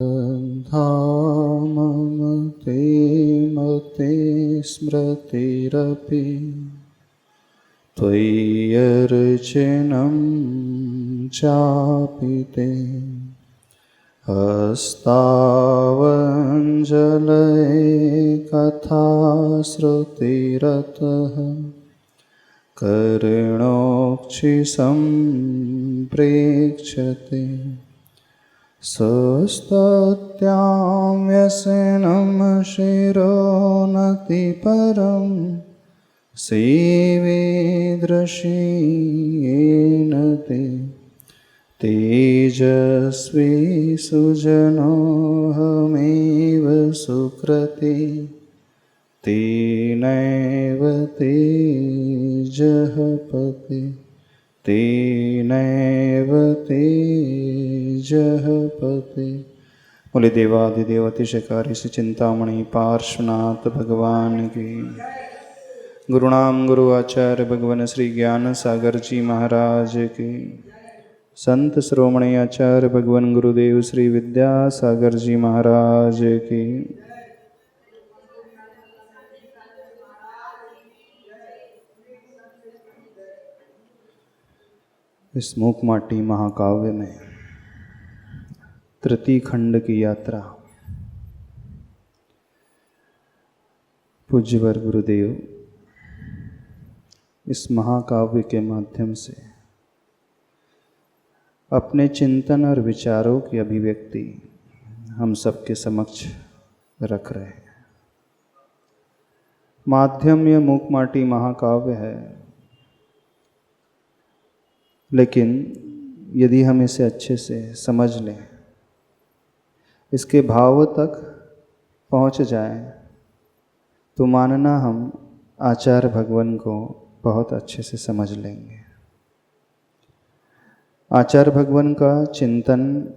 धाम ते मते स्मृतिरपि त्वय्यर्चनं चापि ते हस्तावञ्जलये कथाश्रुतिरतः कर्णोक्षिसम्प्रेक्ष्यते सस्तत्यां व्यसनं शिरोनतिपरं सेवे दृशीयेन ते तेजस्वी सुजनोऽहमेव सुकृते तेनैव तेजः पते तेनैव तेजः पते। बोले देवादिदेव अतिशयकारी श्री चिंतामणि पार्श्वनाथ भगवान की। गुरुणाम गुरु आचार्य भगवान श्री ज्ञान सागर जी महाराज की। संत श्रोमणी आचार्य भगवान गुरुदेव श्री विद्यासागर जी महाराज की। इस मूकमाटी महाकाव्य में तृतीय खंड की यात्रा पूज्यवर गुरुदेव इस महाकाव्य के माध्यम से अपने चिंतन और विचारों की अभिव्यक्ति हम सबके समक्ष रख रहे हैं। माध्यम यह मूकमाटी महाकाव्य है, लेकिन यदि हम इसे अच्छे से समझ लें, इसके भाव तक पहुंच जाएं, तो मानना हम आचार्य भगवान को बहुत अच्छे से समझ लेंगे। आचार्य भगवान का चिंतन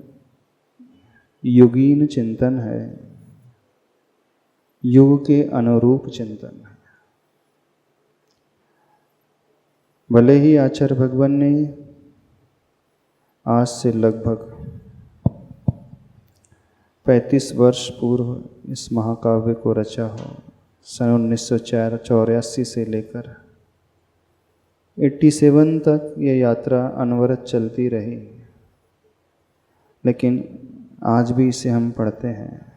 युगीन चिंतन है, युग के अनुरूप चिंतन है। भले ही आचार्य भगवान ने आज से लगभग 35 वर्ष पूर्व इस महाकाव्य को रचा हो, सन 1984 से लेकर 87 तक ये यात्रा अनवरत चलती रही, लेकिन आज भी इसे हम पढ़ते हैं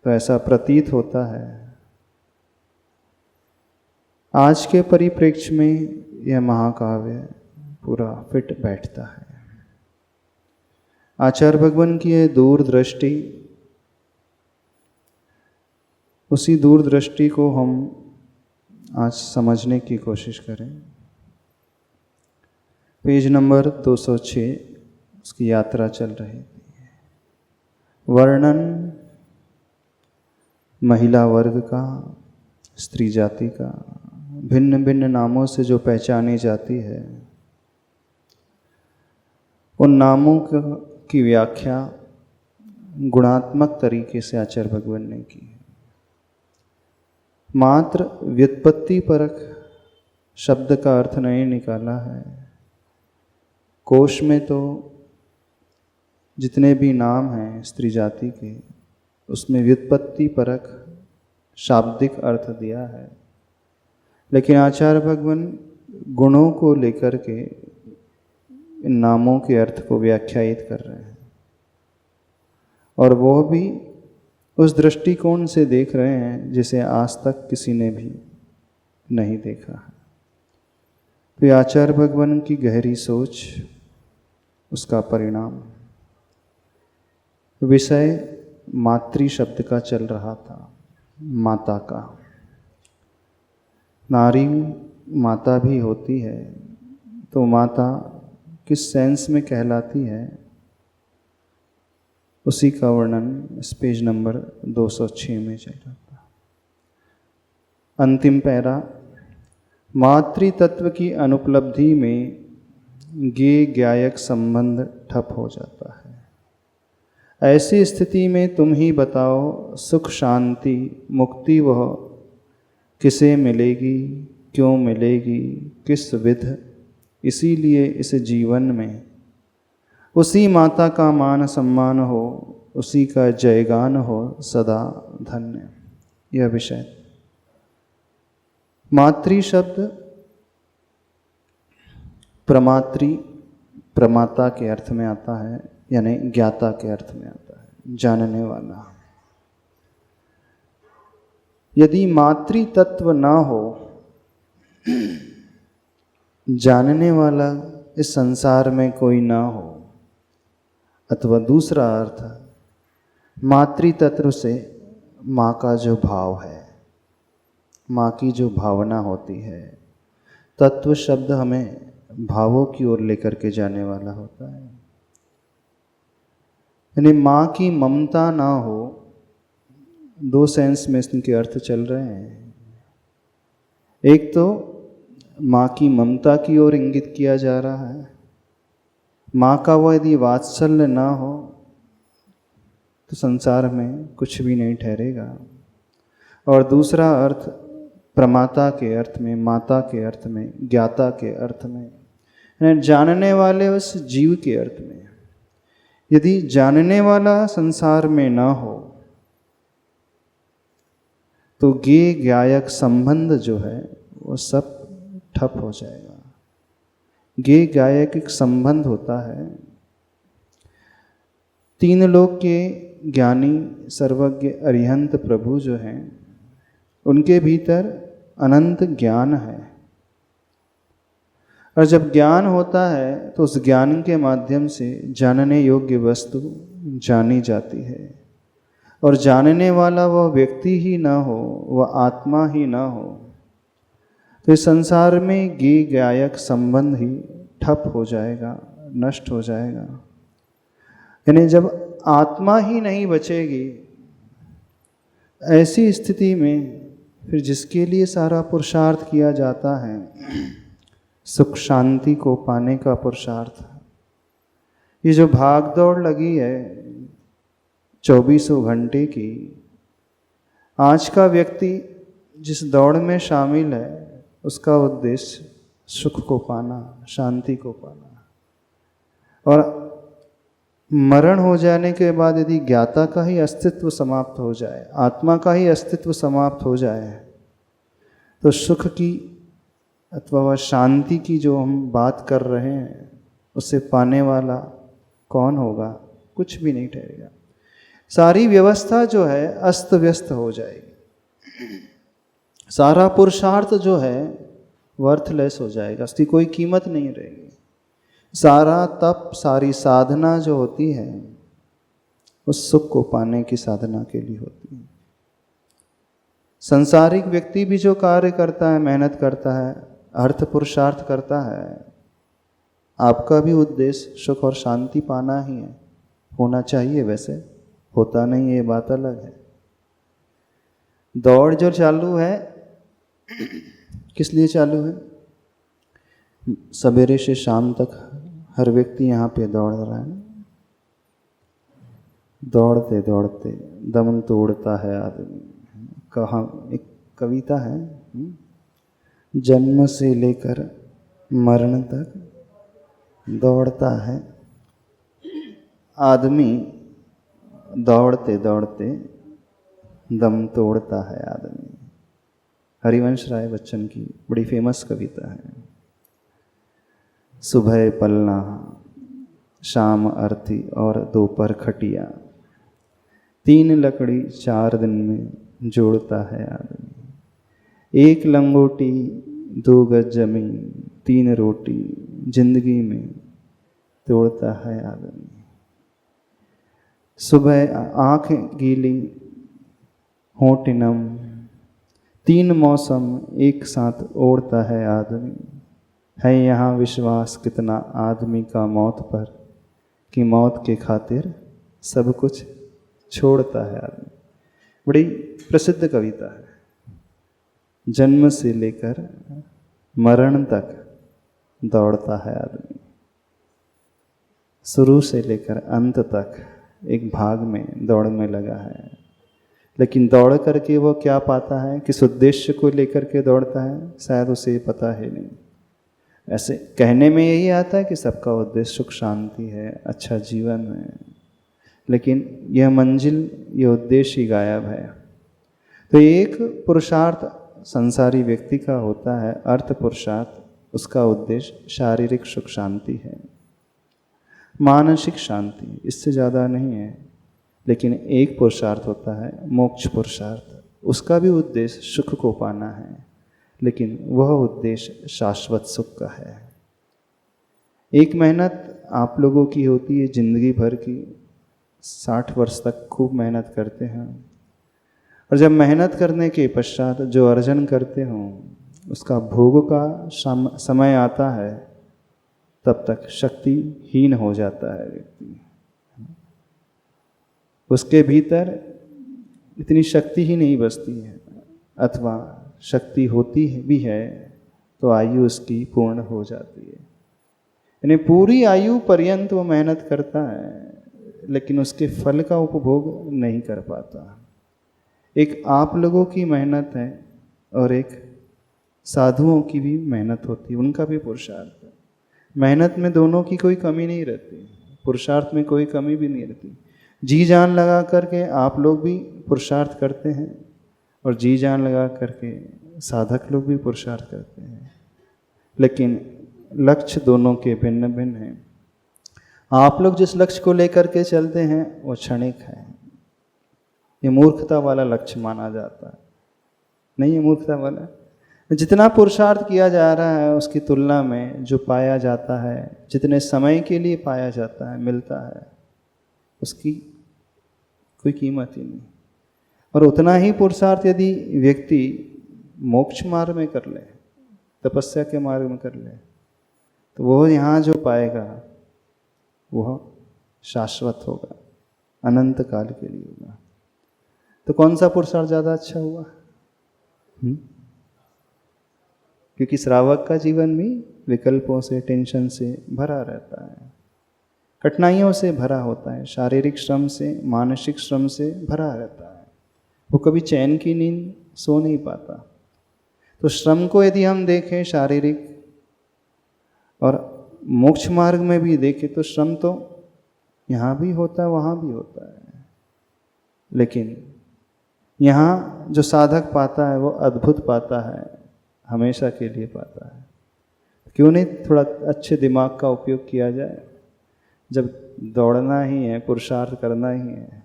तो ऐसा प्रतीत होता है आज के परिप्रेक्ष्य में यह महाकाव्य पूरा फिट बैठता है। आचार्य भगवान की यह दूरदृष्टि, उसी दूरदृष्टि को हम आज समझने की कोशिश करें। पेज नंबर 206 उसकी यात्रा चल रही थी। वर्णन महिला वर्ग का, स्त्री जाति का, भिन्न भिन्न नामों से जो पहचानी जाती है, उन नामों की व्याख्या गुणात्मक तरीके से आचार्य भगवान ने की। मात्र व्युत्पत्ति परक शब्द का अर्थ नहीं निकाला है। कोश में तो जितने भी नाम हैं स्त्री जाति के, उसमें व्युत्पत्ति परक शाब्दिक अर्थ दिया है, लेकिन आचार्य भगवान गुणों को लेकर के इन नामों के अर्थ को व्याख्यायित कर रहे हैं, और वो भी उस दृष्टिकोण से देख रहे हैं जिसे आज तक किसी ने भी नहीं देखा है। तो आचार्य भगवान की गहरी सोच, उसका परिणाम। विषय मातृ शब्द का चल रहा था, माता का। नारी माता भी होती है, तो माता किस सेंस में कहलाती है, उसी का वर्णन इस पेज नंबर 206 में चल रहा था। अंतिम पैरा, मातृ तत्व की अनुपलब्धि में ज्ञेय ज्ञायक संबंध ठप हो जाता है। ऐसी स्थिति में तुम ही बताओ, सुख शांति मुक्ति वह किसे मिलेगी, क्यों मिलेगी, किस विध। इसीलिए इस जीवन में उसी माता का मान सम्मान हो, उसी का जयगान हो सदा धन्य। यह विषय। मातृ शब्द प्रमात्री प्रमाता के अर्थ में आता है, यानी ज्ञाता के अर्थ में आता है, जानने वाला। यदि मातृ तत्व ना हो, जानने वाला इस संसार में कोई ना हो, अथवा दूसरा अर्थ, मातृ तत्व से माँ का जो भाव है, माँ की जो भावना होती है, तत्व शब्द हमें भावों की ओर लेकर के जाने वाला होता है। यानी माँ की ममता ना हो, दो सेंस में इसके अर्थ चल रहे हैं। एक तो माँ की ममता की ओर इंगित किया जा रहा है, माँ का वो यदि वात्सल्य ना हो तो संसार में कुछ भी नहीं ठहरेगा। और दूसरा अर्थ प्रमाता के अर्थ में, माता के अर्थ में, ज्ञाता के अर्थ में, जानने वाले उस जीव के अर्थ में। यदि जानने वाला संसार में ना हो तो ज्ञेय ज्ञायक संबंध जो है वो सब ठप हो जाएगा। ज्ञेय ज्ञायक एक संबंध होता है। तीन लोक के ज्ञानी सर्वज्ञ अरिहंत प्रभु जो हैं, उनके भीतर अनंत ज्ञान है। और जब ज्ञान होता है तो उस ज्ञान के माध्यम से जानने योग्य वस्तु जानी जाती है। और जानने वाला वह व्यक्ति ही ना हो, वह आत्मा ही ना हो, तो इस संसार में ज्ञेय ज्ञायक संबंध ही ठप हो जाएगा, नष्ट हो जाएगा। यानी जब आत्मा ही नहीं बचेगी, ऐसी स्थिति में फिर जिसके लिए सारा पुरुषार्थ किया जाता है, सुख शांति को पाने का पुरुषार्थ, ये जो भाग दौड़ लगी है 24 घंटे की, आज का व्यक्ति जिस दौड़ में शामिल है उसका उद्देश्य सुख को पाना, शांति को पाना। और मरण हो जाने के बाद यदि ज्ञाता का ही अस्तित्व समाप्त हो जाए, आत्मा का ही अस्तित्व समाप्त हो जाए, तो सुख की अथवा वह शांति की जो हम बात कर रहे हैं उसे पाने वाला कौन होगा? कुछ भी नहीं ठहरेगा। सारी व्यवस्था जो है अस्त व्यस्त हो जाएगी। सारा पुरुषार्थ जो है वर्थलेस हो जाएगा, उसकी कोई कीमत नहीं रहेगी। सारा तप, सारी साधना जो होती है उस सुख को पाने की साधना के लिए होती है। संसारिक व्यक्ति भी जो कार्य करता है, मेहनत करता है, अर्थ पुरुषार्थ करता है, आपका भी उद्देश्य सुख और शांति पाना ही है, होना चाहिए। वैसे होता नहीं है, ये बात अलग है। दौड़ जो चालू है किस लिए चालू है? सवेरे से शाम तक हर व्यक्ति यहाँ पे दौड़ रहा है। दौड़ते दौड़ते दम तोड़ता है आदमी। कहाँ एक कविता है, जन्म से लेकर मरण तक दौड़ता है आदमी, दौड़ते दौड़ते दम तोड़ता है आदमी। हरिवंश राय बच्चन की बड़ी फेमस कविता है। सुबह पलना, शाम अर्थी और दोपहर खटिया, 3 लकड़ी 4 दिन में जोड़ता है आदमी। 1 लंगोटी 2 गज जमीन, 3 रोटी जिंदगी में तोड़ता है आदमी। सुबह आँख गीली होंठ नम, 3 मौसम एक साथ ओढ़ता है आदमी। है यहाँ विश्वास कितना आदमी का मौत पर, कि मौत के खातिर सब कुछ छोड़ता है आदमी। बड़ी प्रसिद्ध कविता है। जन्म से लेकर मरण तक दौड़ता है आदमी, शुरू से लेकर अंत तक एक भाग में दौड़ में लगा है। लेकिन दौड़ करके वो क्या पाता है, किस उद्देश्य को लेकर के दौड़ता है, शायद उसे पता है नहीं। ऐसे कहने में यही आता है कि सबका उद्देश्य सुख शांति है, अच्छा जीवन है, लेकिन यह मंजिल, यह उद्देश्य ही गायब है। तो एक पुरुषार्थ संसारी व्यक्ति का होता है, अर्थ पुरुषार्थ, उसका उद्देश्य शारीरिक सुख शांति है, मानसिक शांति, इससे ज़्यादा नहीं है। लेकिन एक पुरुषार्थ होता है मोक्ष पुरुषार्थ, उसका भी उद्देश्य सुख को पाना है, लेकिन वह उद्देश्य शाश्वत सुख का है। एक मेहनत आप लोगों की होती है जिंदगी भर की, 60 वर्ष तक खूब मेहनत करते हैं, और जब मेहनत करने के पश्चात जो अर्जन करते हो उसका भोग का समय आता है, तब तक शक्तिहीन हो जाता है व्यक्ति। उसके भीतर इतनी शक्ति ही नहीं बचती है, अथवा शक्ति होती भी है तो आयु उसकी पूर्ण हो जाती है। यानी पूरी आयु पर्यंत वो मेहनत करता है, लेकिन उसके फल का उपभोग नहीं कर पाता। एक आप लोगों की मेहनत है और एक साधुओं की भी मेहनत होती है, उनका भी पुरुषार्थ है। मेहनत में दोनों की कोई कमी नहीं रहती, पुरुषार्थ में कोई कमी भी नहीं रहती। जी जान लगा करके आप लोग भी पुरुषार्थ करते हैं, और जी जान लगा करके साधक लोग भी पुरुषार्थ करते हैं, लेकिन लक्ष्य दोनों के भिन्न भिन्न हैं। आप लोग जिस लक्ष्य को लेकर के चलते हैं वो क्षणिक है, ये मूर्खता वाला लक्ष्य माना जाता है। नहीं, ये मूर्खता वाला, जितना पुरुषार्थ किया जा रहा है उसकी तुलना में जो पाया जाता है, जितने समय के लिए पाया जाता है, मिलता है, उसकी कोई कीमत ही नहीं। और उतना ही पुरुषार्थ यदि व्यक्ति मोक्ष मार्ग में कर ले, तपस्या के मार्ग में कर ले, तो वह यहाँ जो पाएगा वह शाश्वत होगा, अनंत काल के लिए होगा। तो कौन सा पुरुषार्थ ज़्यादा अच्छा हुआ? क्योंकि श्रावक का जीवन भी विकल्पों से, टेंशन से भरा रहता है, कठिनाइयों से भरा होता है, शारीरिक श्रम से, मानसिक श्रम से भरा रहता है। वो कभी चैन की नींद सो नहीं पाता। तो श्रम को यदि हम देखें शारीरिक, और मोक्ष मार्ग में भी देखें, तो श्रम तो यहाँ भी होता है, वहाँ भी होता है, लेकिन यहाँ जो साधक पाता है वो अद्भुत पाता है, हमेशा के लिए पाता है। क्यों नहीं थोड़ा अच्छे दिमाग का उपयोग किया जाए? जब दौड़ना ही है, पुरुषार्थ करना ही है,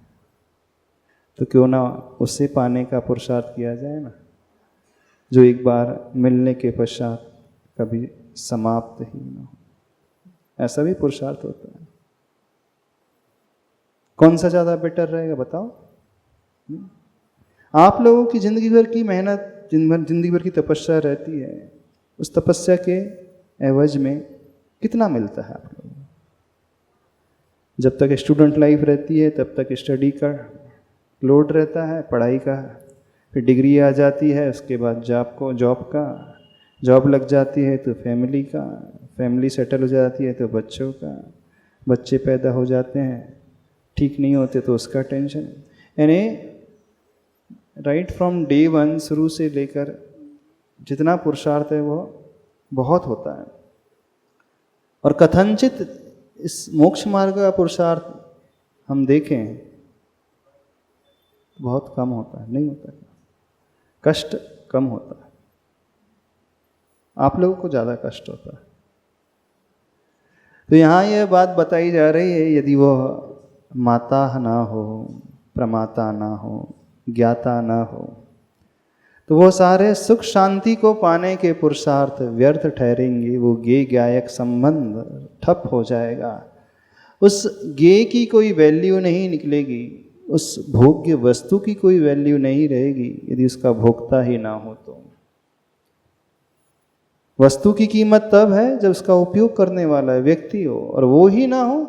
तो क्यों ना उसे पाने का पुरुषार्थ किया जाए ना, जो एक बार मिलने के पश्चात कभी समाप्त ही ना हो। ऐसा भी पुरुषार्थ होता है। कौन सा ज़्यादा बेटर रहेगा बताओ? आप लोगों की जिंदगी भर की मेहनत, जिंदगी भर की तपस्या रहती है, उस तपस्या के एवज में कितना मिलता है आप लोगों को? जब तक स्टूडेंट लाइफ रहती है तब तक स्टडी का लोड रहता है, पढ़ाई का, फिर डिग्री आ जाती है, उसके बाद जॉब लग जाती है तो फैमिली का, फैमिली सेटल हो जाती है तो बच्चों का, बच्चे पैदा हो जाते हैं, ठीक नहीं होते तो उसका टेंशन। यानी राइट फ्रॉम डे वन, शुरू से लेकर जितना पुरुषार्थ है वो बहुत होता है। और कथनचित इस मोक्ष मार्ग का पुरुषार्थ हम देखें बहुत कम होता है, नहीं होता है, कष्ट कम होता है, आप लोगों को ज़्यादा कष्ट होता है। तो यहाँ यह बात बताई जा रही है, यदि वह माता ना हो, प्रमाता ना हो, ज्ञाता ना हो, तो वो सारे सुख शांति को पाने के पुरुषार्थ व्यर्थ ठहरेंगे। वो ज्ञेय ज्ञायक संबंध ठप हो जाएगा, उस ज्ञेय की कोई वैल्यू नहीं निकलेगी, उस भोग्य वस्तु की कोई वैल्यू नहीं रहेगी यदि उसका भोक्ता ही ना हो। तो वस्तु की कीमत तब है जब उसका उपयोग करने वाला व्यक्ति हो, और वो ही ना हो,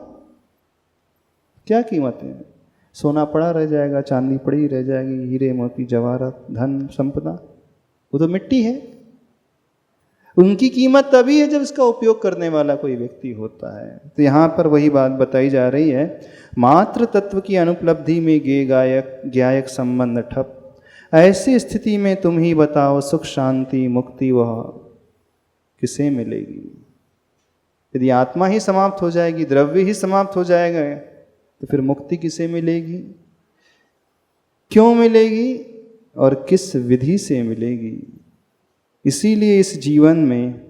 क्या कीमत है? सोना पड़ा रह जाएगा, चांदी पड़ी रह जाएगी, हीरे मोती जवाहरात धन संपदा, वो तो मिट्टी है। उनकी कीमत तभी है जब इसका उपयोग करने वाला कोई व्यक्ति होता है। तो यहाँ पर वही बात बताई जा रही है, मात्र तत्व की अनुपलब्धि में ज्ञेय ज्ञायक संबंध ठप। ऐसी स्थिति में तुम ही बताओ सुख शांति मुक्ति वह किसे मिलेगी? यदि आत्मा ही समाप्त हो जाएगी, द्रव्य ही समाप्त हो जाएगा, तो फिर मुक्ति किसे मिलेगी, क्यों मिलेगी और किस विधि से मिलेगी? इसीलिए इस जीवन में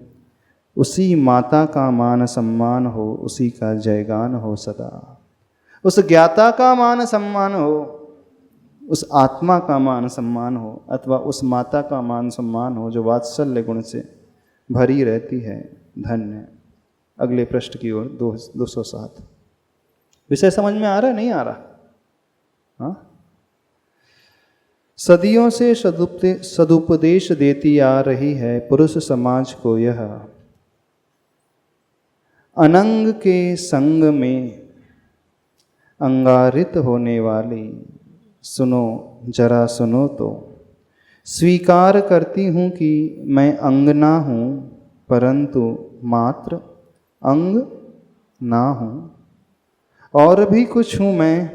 उसी माता का मान सम्मान हो, उसी का जयगान हो सदा, उस ज्ञाता का मान सम्मान हो, उस आत्मा का मान सम्मान हो, अथवा उस माता का मान सम्मान हो जो वात्सल्य गुण से भरी रहती है। धन्य। अगले पृष्ठ की ओर 207। विषय समझ में आ रहा है, नहीं आ रहा? हाँ, सदियों से सदुपदेश देती आ रही है पुरुष समाज को यह, अनंग के संग में अंगारित होने वाली। सुनो जरा सुनो तो, स्वीकार करती हूँ कि मैं अंगना हूँ, परंतु मात्र अंग ना हूँ। और भी कुछ हूँ मैं,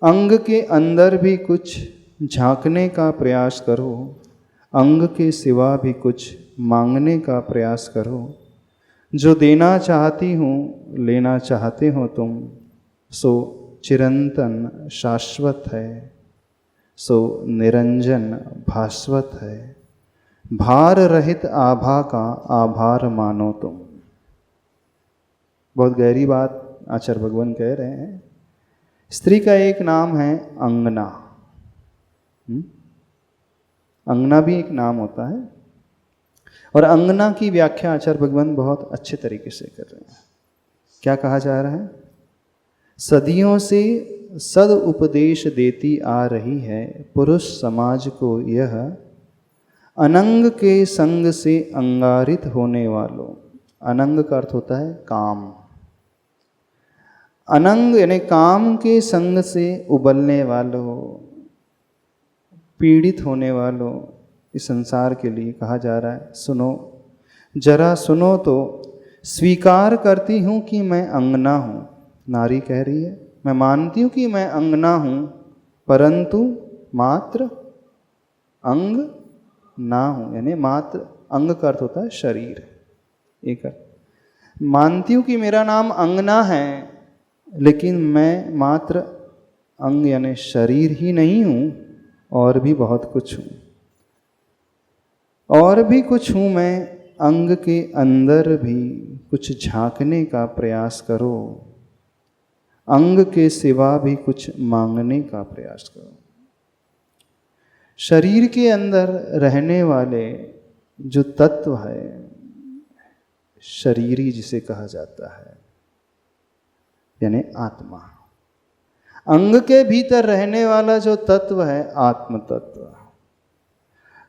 अंग के अंदर भी कुछ झांकने का प्रयास करो, अंग के सिवा भी कुछ मांगने का प्रयास करो। जो देना चाहती हूँ लेना चाहते हो तुम, सो चिरंतन शाश्वत है, सो निरंजन भास्वत है। भार रहित आभा का आभार मानो तुम। बहुत गहरी बात आचार्य भगवान कह रहे हैं। स्त्री का एक नाम है अंगना। अंगना भी एक नाम होता है, और अंगना की व्याख्या आचार्य भगवान बहुत अच्छे तरीके से कर रहे हैं। क्या कहा जा रहा है? सदियों से सद उपदेश देती आ रही है पुरुष समाज को यह, अनंग के संग से अंगारित होने वालों। अनंग का अर्थ होता है काम। अनंग यानी काम के संग से उबलने वालों, पीड़ित होने वालों, इस संसार के लिए कहा जा रहा है सुनो जरा सुनो तो, स्वीकार करती हूँ कि मैं अंगना हूँ। नारी कह रही है मैं मानती हूँ कि मैं अंगना हूँ, परंतु मात्र अंग ना हूँ। यानी मात्र, अंग का अर्थ होता है शरीर। एक अर्थ, मानती हूँ कि मेरा नाम अंगना है, लेकिन मैं मात्र अंग यानी शरीर ही नहीं हूँ, और भी बहुत कुछ हूँ। और भी कुछ हूँ मैं, अंग के अंदर भी कुछ झांकने का प्रयास करो, अंग के सिवा भी कुछ मांगने का प्रयास करो। शरीर के अंदर रहने वाले जो तत्व है, शरीरी जिसे कहा जाता है, यानी आत्मा। अंग के भीतर रहने वाला जो तत्व है आत्म तत्व,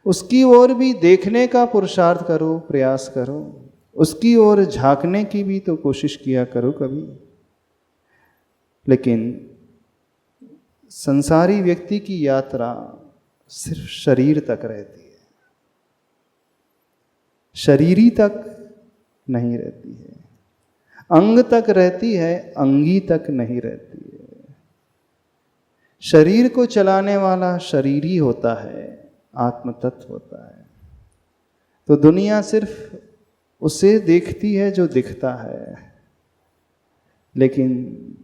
उसकी ओर भी देखने का पुरुषार्थ करो, प्रयास करो, उसकी ओर झांकने की भी तो कोशिश किया करो कभी। लेकिन संसारी व्यक्ति की यात्रा सिर्फ शरीर तक रहती है, शरीरी तक नहीं रहती है। अंग तक रहती है, अंगी तक नहीं रहती है। शरीर को चलाने वाला शरीरी होता है, आत्म तत्व होता है। तो दुनिया सिर्फ उसे देखती है जो दिखता है, लेकिन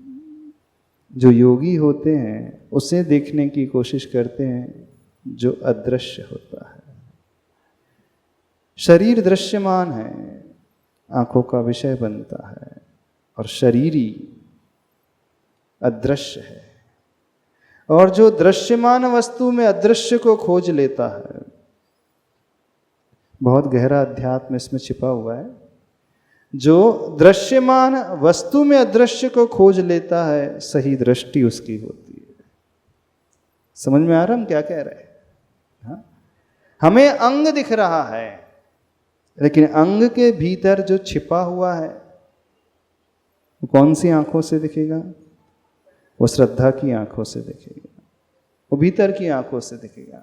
जो योगी होते हैं उसे देखने की कोशिश करते हैं जो अदृश्य होता है। शरीर दृश्यमान है, आंखों का विषय बनता है, और शरीरी अदृश्य है। और जो दृश्यमान वस्तु में अदृश्य को खोज लेता है, बहुत गहरा अध्यात्म इसमें छिपा हुआ है। जो दृश्यमान वस्तु में अदृश्य को खोज लेता है, सही दृष्टि उसकी होती है। समझ में आ रहा हम क्या कह रहे हैं? हाँ? हमें अंग दिख रहा है, लेकिन अंग के भीतर जो छिपा हुआ है वो कौन सी आंखों से दिखेगा? वो श्रद्धा की आंखों से दिखेगा, वो भीतर की आंखों से दिखेगा।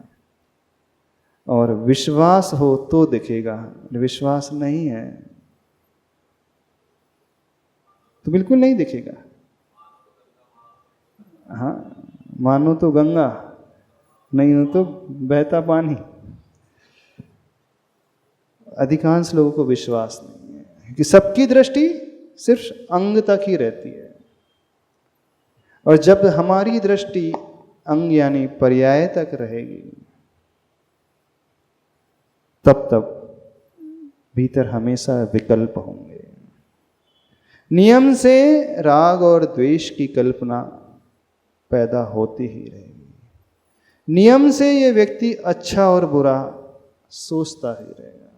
और विश्वास हो तो दिखेगा, विश्वास नहीं है तो बिल्कुल नहीं दिखेगा। हाँ, मानो तो गंगा, नहीं हो तो बहता पानी। अधिकांश लोगों को विश्वास नहीं है कि सबकी दृष्टि सिर्फ अंग तक ही रहती है। और जब हमारी दृष्टि अंग यानी पर्याय तक रहेगी, तब तब भीतर हमेशा विकल्प होंगे। नियम से राग और द्वेष की कल्पना पैदा होती ही रहेगी। नियम से ये व्यक्ति अच्छा और बुरा सोचता ही रहेगा।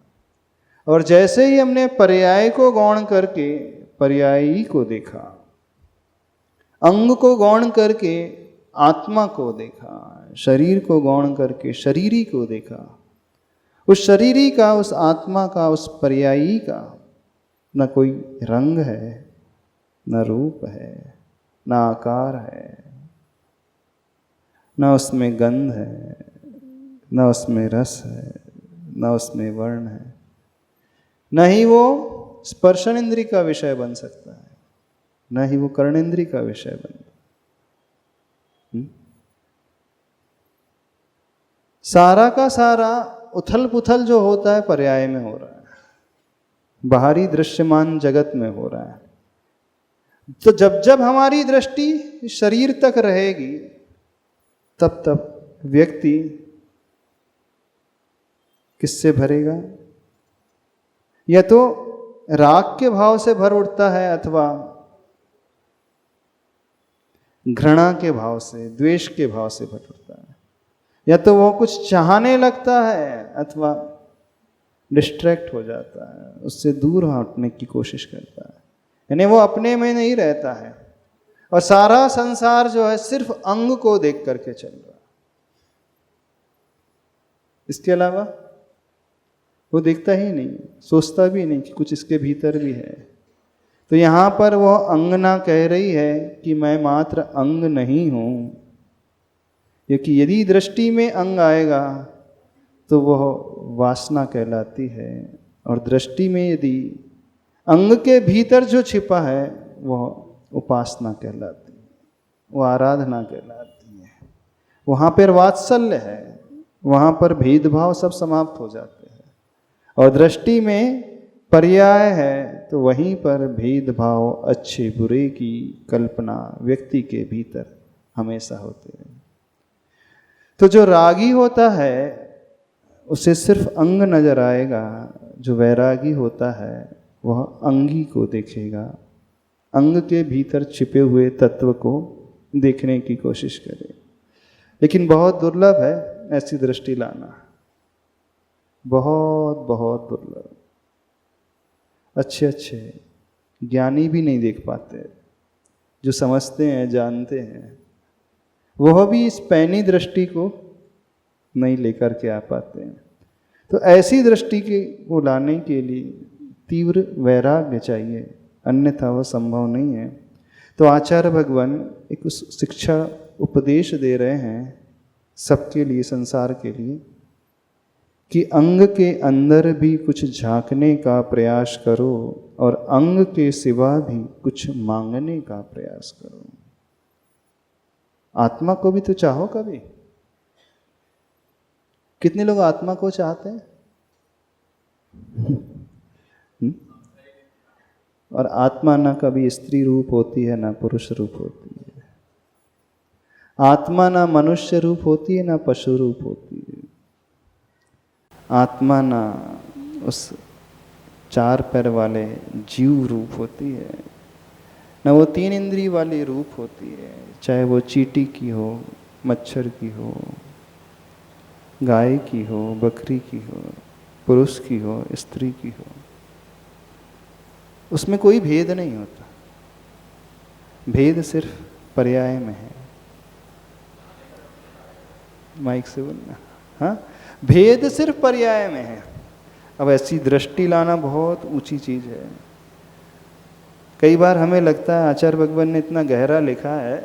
और जैसे ही हमने पर्याय को गौण करके पर्यायी को देखा, अंग को गौण करके आत्मा को देखा, शरीर को गौण करके शरीरी को देखा, उस शरीरी का, उस आत्मा का, उस पर्यायी का न कोई रंग है, न रूप है, न आकार है, न उसमें गंध है, न उसमें रस है, न उसमें वर्ण है, न ही वो स्पर्शन इंद्री का विषय बन सकता है, न ही वो कर्णेंद्री का विषय बन। सारा का सारा उथल पुथल जो होता है पर्याय में हो रहा है, बाहरी दृश्यमान जगत में हो रहा है। तो जब जब हमारी दृष्टि शरीर तक रहेगी, तब तब व्यक्ति किससे भरेगा? या तो राग के भाव से भर उठता है, अथवा घृणा के भाव से, द्वेष के भाव से भर उठता है। या तो वो कुछ चाहने लगता है, अथवा डिस्ट्रैक्ट हो जाता है, उससे दूर हटने की कोशिश करता है, यानी वो अपने में नहीं रहता है। और सारा संसार जो है सिर्फ अंग को देख करके चल रहा है, इसके अलावा वो देखता ही नहीं, सोचता भी नहीं कि कुछ इसके भीतर भी है। तो यहाँ पर वो अंगना कह रही है कि मैं मात्र अंग नहीं हूँ, क्योंकि यदि दृष्टि में अंग आएगा तो वह वासना कहलाती है, और दृष्टि में यदि अंग के भीतर जो छिपा है वह उपासना कहलाती है, वह आराधना कहलाती है। वहाँ पर वात्सल्य है, वहाँ पर भेदभाव सब समाप्त हो जाते हैं। और दृष्टि में पर्याय है तो वहीं पर भेदभाव, अच्छे बुरे की कल्पना व्यक्ति के भीतर हमेशा होते हैं। तो जो रागी होता है उसे सिर्फ अंग नजर आएगा, जो वैरागी होता है वह अंगी को देखेगा, अंग के भीतर छिपे हुए तत्व को देखने की कोशिश करे। लेकिन बहुत दुर्लभ है ऐसी दृष्टि लाना, बहुत बहुत दुर्लभ। अच्छे अच्छे ज्ञानी भी नहीं देख पाते, जो समझते हैं, जानते हैं, वह भी इस पैनी दृष्टि को नहीं लेकर के आ पाते हैं। तो ऐसी दृष्टि को लाने के लिए तीव्र वैराग्य चाहिए, अन्यथा वह संभव नहीं है। तो आचार्य भगवान एक शिक्षा उपदेश दे रहे हैं सबके लिए, संसार के लिए, कि अंग के अंदर भी कुछ झांकने का प्रयास करो और अंग के सिवा भी कुछ मांगने का प्रयास करो। आत्मा को भी तो चाहो कभी। कितने लोग आत्मा को चाहते हैं? और आत्मा ना कभी स्त्री रूप होती है ना पुरुष रूप होती है। आत्मा ना मनुष्य रूप होती है ना पशु रूप होती है। आत्मा ना उस चार पैर वाले जीव रूप होती है, ना वो तीन इंद्रिय वाली रूप होती है, चाहे वो चींटी की हो, मच्छर की हो, गाय की हो, बकरी की हो, पुरुष की हो, स्त्री की हो। उसमें कोई भेद नहीं होता, भेद सिर्फ पर्याय में है। माइक से बोलना। हाँ, भेद सिर्फ पर्याय में है। अब ऐसी दृष्टि लाना बहुत ऊंची चीज है। कई बार हमें लगता है आचार्य भगवान ने इतना गहरा लिखा है,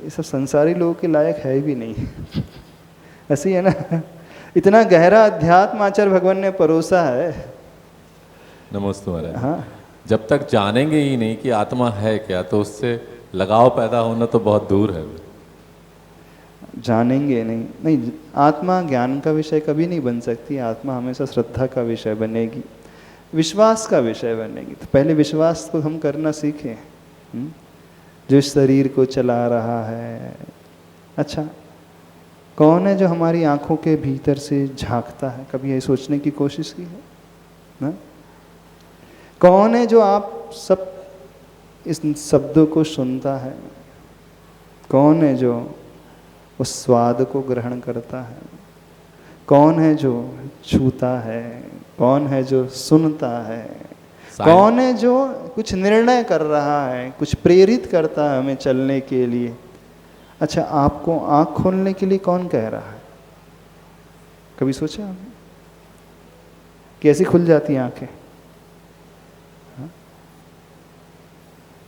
ये सब संसारी लोगों के लायक है भी नहीं। ऐसी है ना, इतना गहरा अध्यात्म आचार्य भगवान ने परोसा है। नमस्ते महाराज। हाँ, जब तक जानेंगे ही नहीं कि आत्मा है क्या, तो उससे लगाव पैदा होना तो बहुत दूर है। जानेंगे नहीं, आत्मा ज्ञान का विषय कभी नहीं बन सकती। आत्मा हमेशा श्रद्धा का विषय बनेगी, विश्वास का विषय बनेगी। तो पहले विश्वास को हम करना सीखें। जो इस शरीर को चला रहा है। अच्छा, कौन है जो हमारी आंखों के भीतर से झांकता है? कभी ये सोचने की कोशिश की है ना? कौन है जो आप सब इस शब्दों को सुनता है? कौन है जो उस स्वाद को ग्रहण करता है? कौन है जो छूता है? कौन है जो सुनता है? कौन है जो कुछ निर्णय कर रहा है, कुछ प्रेरित करता है हमें चलने के लिए? अच्छा, आपको आँख खोलने के लिए कौन कह रहा है? कभी सोचा आपने कैसी खुल जाती हैं आंखें?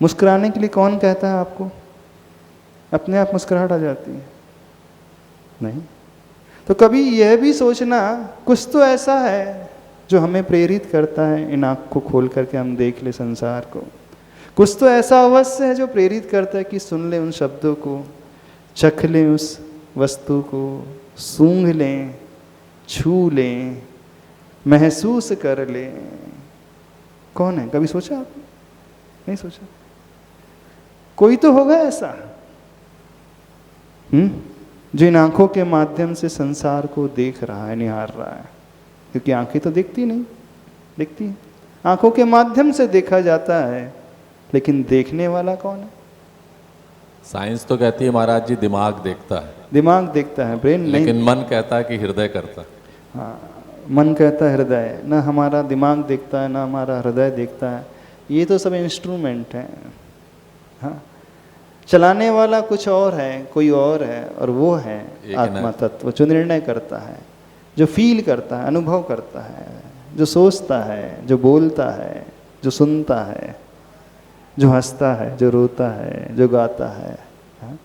मुस्कुराने के लिए कौन कहता है आपको? अपने आप मुस्कुराहट आ जाती है? नहीं। तो कभी यह भी सोचना, कुछ तो ऐसा है जो हमें प्रेरित करता है इन आँख को खोल करके हम देख ले संसार को। कुछ तो ऐसा अवश्य है जो प्रेरित करता है कि सुन ले उन शब्दों को, चख लें उस वस्तु को, सूंघ लें, छू लें, महसूस कर लें। कौन है? कभी सोचा आपने? नहीं सोचा। कोई तो होगा ऐसा जो इन आंखों के माध्यम से संसार को देख रहा है, निहार रहा है। क्योंकि आंखें तो देखती नहीं, देखती है, आंखों के माध्यम से देखा जाता है, लेकिन देखने वाला कौन है? साइंस तो कहती है महाराज जी दिमाग देखता है, दिमाग देखता है, ब्रेन नहीं। लेकिन मन कहता है कि हृदय करता है। हाँ, मन कहता है हृदय, ना हमारा दिमाग देखता है ना हमारा हृदय देखता है। ये तो सब इंस्ट्रूमेंट हैं। हाँ, चलाने वाला कुछ और है, कोई और है, और वो है आत्मा तत्व जो निर्णय करता है, जो फील करता है, अनुभव करता है, जो सोचता है, जो बोलता है, जो सुनता है, जो हंसता है, जो रोता है, जो गाता है। हाँ?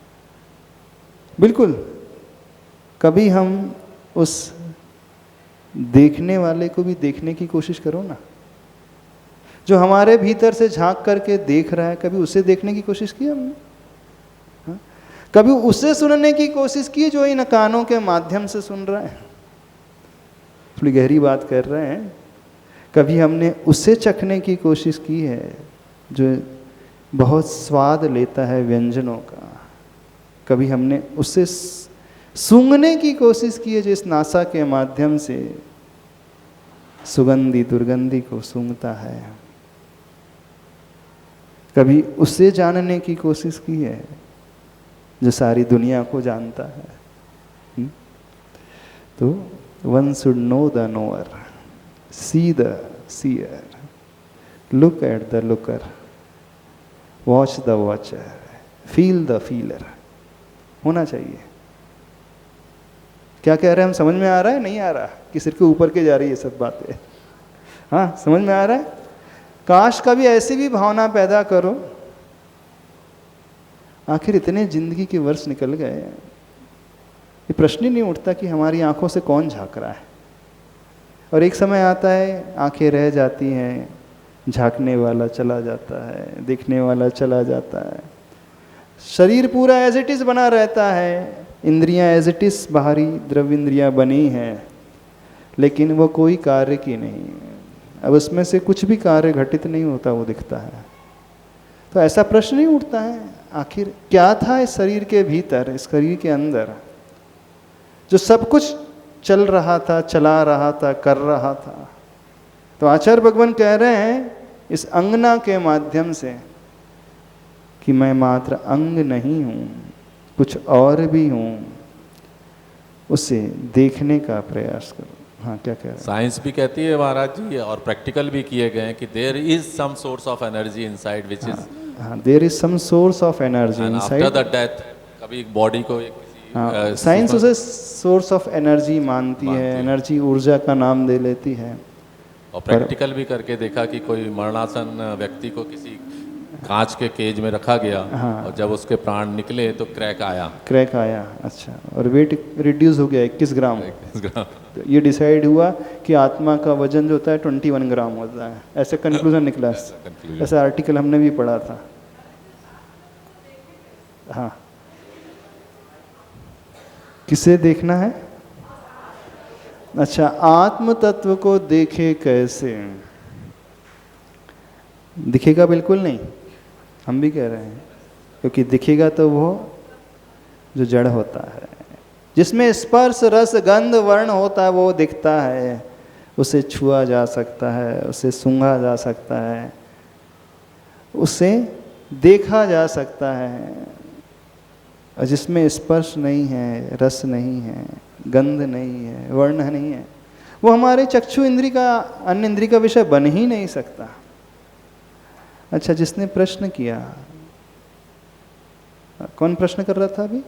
बिल्कुल। कभी हम उस देखने वाले को भी देखने की कोशिश करो ना, जो हमारे भीतर से झांक करके देख रहा है। कभी उसे देखने की कोशिश की हमने? हाँ? कभी उसे सुनने की कोशिश की जो इन कानों के माध्यम से सुन रहा है? थोड़ी गहरी बात कर रहे हैं। कभी हमने उसे चखने की कोशिश की है जो बहुत स्वाद लेता है व्यंजनों का? कभी हमने उसे सूंघने की कोशिश की है जो इस नासा के माध्यम से सुगंधी दुर्गंधी को सूंघता है? कभी उसे जानने की कोशिश की है जो सारी दुनिया को जानता है? तो one should know the knower, see the seer, look at the looker, watch the watcher, feel the feeler होना चाहिए। क्या कह रहे हैं हम? समझ में आ रहा है? नहीं आ रहा? कि सिर के ऊपर के जा रही है सब बातें? हाँ, समझ में आ रहा है? काश कभी ऐसी भी भावना पैदा करो। आखिर इतने जिंदगी के वर्ष निकल गए, ये प्रश्न ही नहीं उठता कि हमारी आंखों से कौन झांक रहा है। और एक समय आता है आंखें रह जाती हैं, झांकने वाला चला जाता है, देखने वाला चला जाता है, शरीर पूरा एज इट इज बना रहता है, इंद्रियां एज इट इज बाहरी द्रव्य इंद्रियां बनी हैं, लेकिन वो कोई कार्य की नहीं। अब उसमें से कुछ भी कार्य घटित नहीं होता, वो दिखता है। तो ऐसा प्रश्न नहीं उठता है आखिर क्या था इस शरीर के भीतर, इस शरीर के अंदर, जो सब कुछ चल रहा था, चला रहा था, कर रहा था? तो आचार्य भगवान कह रहे हैं इस अंगना के माध्यम से कि मैं मात्र अंग नहीं हूँ, कुछ और भी हूँ, उसे देखने का प्रयास करो। हाँ, क्या कह रहे हैं? साइंस भी कहती है महाराज जी, और प्रैक्टिकल भी किए गए हैं कि there is some source of energy inside which is, हाँ, there is some source of energy inside. After the death कभी बॉडी को हाँ, साइंस उसे सोर्स ऑफ एनर्जी मानती है, एनर्जी ऊर्जा का नाम दे लेती है। और प्रैक्टिकल भी करके देखा कि कोई मरणासन व्यक्ति को किसी कांच के केज में रखा गया, हाँ, और जब उसके प्राण निकले तो क्रैक आया। क्रैक आया, अच्छा, और वेट रिड्यूस हो गया 21 ग्राम। तो ये डिसाइड हुआ कि आत्मा का वजन जो होता है 21 ग्राम होता है, ऐसे कंक्लूजन निकला। ऐसा आर्टिकल हमने भी पढ़ा था। हाँ, किसे देखना है? अच्छा, आत्म तत्व को देखे कैसे? दिखेगा बिल्कुल नहीं, हम भी कह रहे हैं। क्योंकि दिखेगा तो वो जो जड़ होता है, जिसमें स्पर्श रस गंध वर्ण होता है, वो दिखता है, उसे छुआ जा सकता है, उसे सूंघा जा सकता है, उसे देखा जा सकता है। और जिसमें स्पर्श नहीं है, रस नहीं है, गंध नहीं है, वर्ण नहीं है, वो हमारे चक्षु इंद्री का, अन्य इंद्री का विषय बन ही नहीं सकता। अच्छा, जिसने प्रश्न किया, कौन प्रश्न कर रहा था अभी?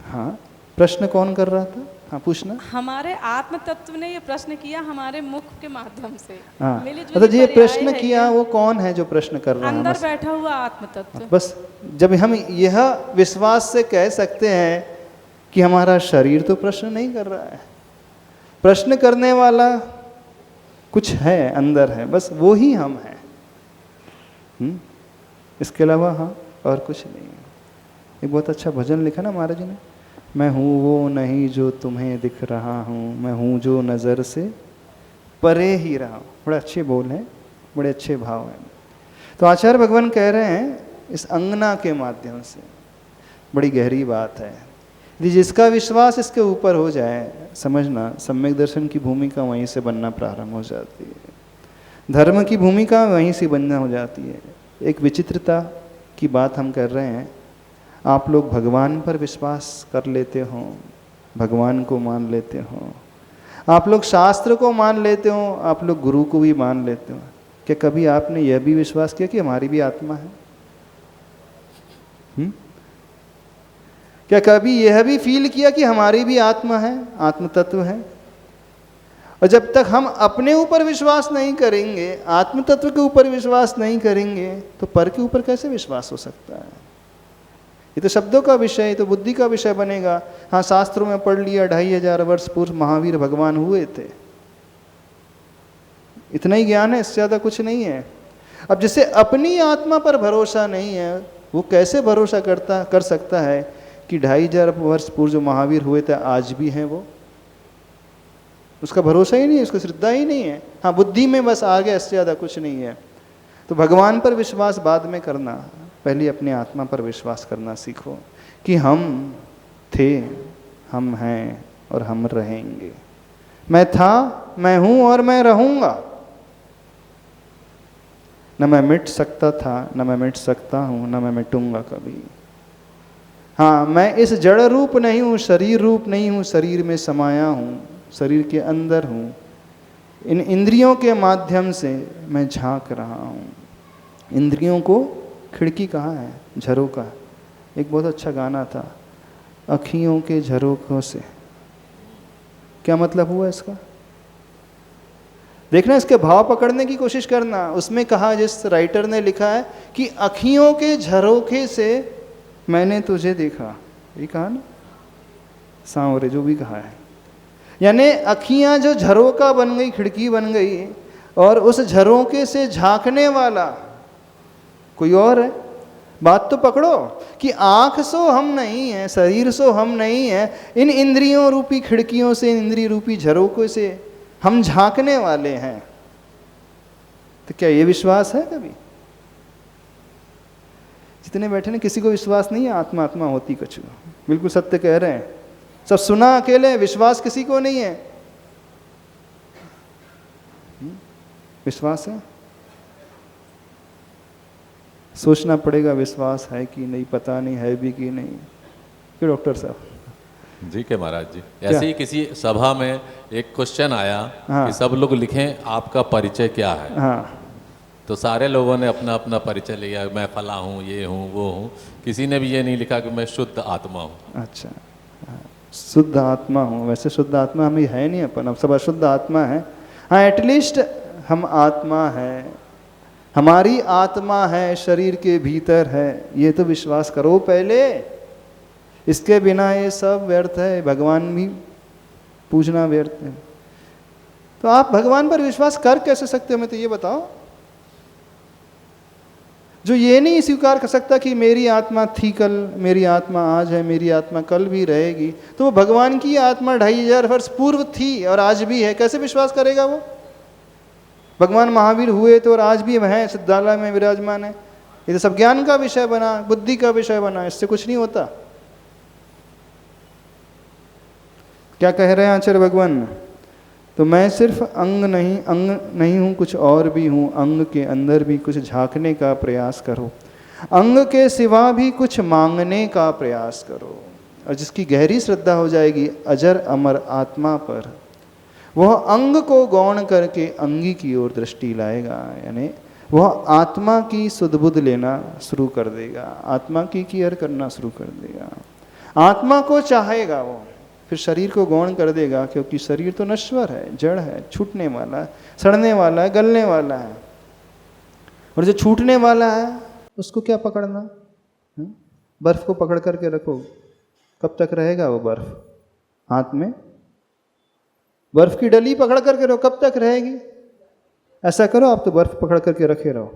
हाँ, प्रश्न कौन कर रहा था? हाँ, पूछना। हमारे आत्म तत्व ने ये प्रश्न किया हमारे मुख के माध्यम से। हाँ, मिली-जुली मतलब ये पर्याय प्रश्न है किया, ये। वो कौन है जो प्रश्न कर रहा है? अंदर बस बैठा हुआ आत्म तत्व। बस जब हम यह विश्वास से कह सकते हैं कि हमारा शरीर तो प्रश्न नहीं कर रहा है, प्रश्न करने वाला कुछ है, अंदर है, बस वो ही हम हैं। इसके अलावा हाँ और कुछ नहीं है। एक बहुत अच्छा भजन लिखा ना महाराज जी ने, मैं हूँ वो नहीं जो तुम्हें दिख रहा हूँ, मैं हूँ जो नज़र से परे ही रहा हूँ। बड़े अच्छे बोल हैं, बड़े अच्छे भाव हैं। तो आचार्य भगवान कह रहे हैं इस अंगना के माध्यम से, बड़ी गहरी बात है। यदि जिसका विश्वास इसके ऊपर हो जाए, समझना सम्यक दर्शन की भूमिका वहीं से बनना प्रारंभ हो जाती है, धर्म की भूमिका वहीं से बनना हो जाती है। एक विचित्रता की बात हम कर रहे हैं, आप लोग भगवान पर विश्वास कर लेते हो, भगवान को मान लेते हो, आप लोग शास्त्र को मान लेते हो, आप लोग गुरु को भी मान लेते हो। क्या कभी आपने यह भी विश्वास किया कि हमारी भी आत्मा है? क्या कभी यह भी फील किया कि हमारी भी आत्मा है, आत्म तत्व है? और जब तक हम अपने ऊपर विश्वास नहीं करेंगे, आत्म तत्व के ऊपर विश्वास नहीं करेंगे, तो पर के ऊपर कैसे विश्वास हो सकता है? ये तो शब्दों का विषय, तो बुद्धि का विषय बनेगा। हाँ, शास्त्रों में पढ़ लिया 2500 वर्ष पूर्व महावीर भगवान हुए थे, इतना ही ज्ञान है, इससे ज़्यादा कुछ नहीं है। अब जिसे अपनी आत्मा पर भरोसा नहीं है, वो कैसे भरोसा कर सकता है कि 2500 वर्ष पूर्व जो महावीर हुए थे आज भी हैं वो? उसका भरोसा ही नहीं है, उसको श्रद्धा ही नहीं है। हाँ, बुद्धि में बस आ गया, इससे ज़्यादा कुछ नहीं है। तो भगवान पर विश्वास बाद में करना, पहले अपनी आत्मा पर विश्वास करना सीखो कि हम थे, हम हैं और हम रहेंगे। मैं था, मैं हूँ और मैं रहूँगा। न मैं मिट सकता था, न मैं मिट सकता हूँ, न मैं मिटूंगा कभी। हाँ, मैं इस जड़ रूप नहीं हूँ, शरीर रूप नहीं हूँ, शरीर में समाया हूँ, शरीर के अंदर हूँ। इन इंद्रियों के माध्यम से मैं झांक रहा हूँ। इंद्रियों को खिड़की कहाँ है? झरोका। एक बहुत अच्छा गाना था, अखियों के झरोकों से। क्या मतलब हुआ इसका? देखना, इसके भाव पकड़ने की कोशिश करना। उसमें कहा, जिस राइटर ने लिखा है कि अखियों के झरोखे से मैंने तुझे देखा, ये कहा ना सांवरे, जो भी कहा है, यानी अखियां जो झरोका बन गई, खिड़की बन गई, और उस झरोके से झांकने वाला कोई और है। बात तो पकड़ो कि आंख सो हम नहीं है, शरीर सो हम नहीं है, इन इंद्रियों रूपी खिड़कियों से, इंद्रिय रूपी झरोकों से हम झांकने वाले हैं। तो क्या ये विश्वास है? कभी जितने बैठे ना, किसी को विश्वास नहीं है आत्मा आत्मा होती कछु। बिल्कुल सत्य कह रहे हैं, सब सुना अकेले, विश्वास किसी को नहीं है। विश्वास है? सोचना पड़ेगा विश्वास है कि नहीं, पता नहीं है भी कि नहीं। क्यों डॉक्टर साहब? जी के महाराज जी, ऐसे ही किसी सभा में एक क्वेश्चन आया कि सब लोग लिखें आपका परिचय क्या है। हाँ, तो सारे लोगों ने अपना अपना परिचय लिया, मैं फला हूँ, ये हूँ, वो हूँ। किसी ने भी ये नहीं लिखा कि मैं शुद्ध आत्मा हूँ। अच्छा, शुद्ध आत्मा हूँ। वैसे शुद्ध आत्मा हमें है नहीं, अपन अब सब अशुद्ध आत्मा है। हाँ, एटलीस्ट हम आत्मा है, हमारी आत्मा है, शरीर के भीतर है, ये तो विश्वास करो पहले। इसके बिना ये सब व्यर्थ है, भगवान भी पूजना व्यर्थ है। तो आप भगवान पर विश्वास कर कैसे सकते हो? हमें तो ये बताओ। जो ये नहीं स्वीकार कर सकता कि मेरी आत्मा थी कल, मेरी आत्मा आज है, मेरी आत्मा कल भी रहेगी, तो वो भगवान की आत्मा 2500 वर्ष पूर्व थी और आज भी है, कैसे विश्वास करेगा वो? भगवान महावीर हुए तो और आज भी वह सिद्धालय में विराजमान है। ये तो सब ज्ञान का विषय बना, बुद्धि का विषय बना, इससे कुछ नहीं होता। क्या कह रहे हैं आचार्य भगवान? तो मैं सिर्फ अंग नहीं हूँ, कुछ और भी हूँ। अंग के अंदर भी कुछ झांकने का प्रयास करो, अंग के सिवा भी कुछ मांगने का प्रयास करो। और जिसकी गहरी श्रद्धा हो जाएगी अजर अमर आत्मा पर, वह अंग को गौण करके अंगी की ओर दृष्टि लाएगा। यानी वह आत्मा की सुध-बुध लेना शुरू कर देगा, आत्मा की केयर करना शुरू कर देगा, आत्मा को चाहेगा वो, फिर शरीर को गौण कर देगा, क्योंकि शरीर तो नश्वर है, जड़ है, छूटने वाला है, सड़ने वाला है, गलने वाला है। और जो छूटने वाला है उसको क्या पकड़ना? बर्फ को पकड़ करके रखो, कब तक रहेगा वो बर्फ हाथ में? बर्फ की डली पकड़ करके रहो, कब तक रहेगी? ऐसा करो आप तो बर्फ पकड़ करके रखे रहो,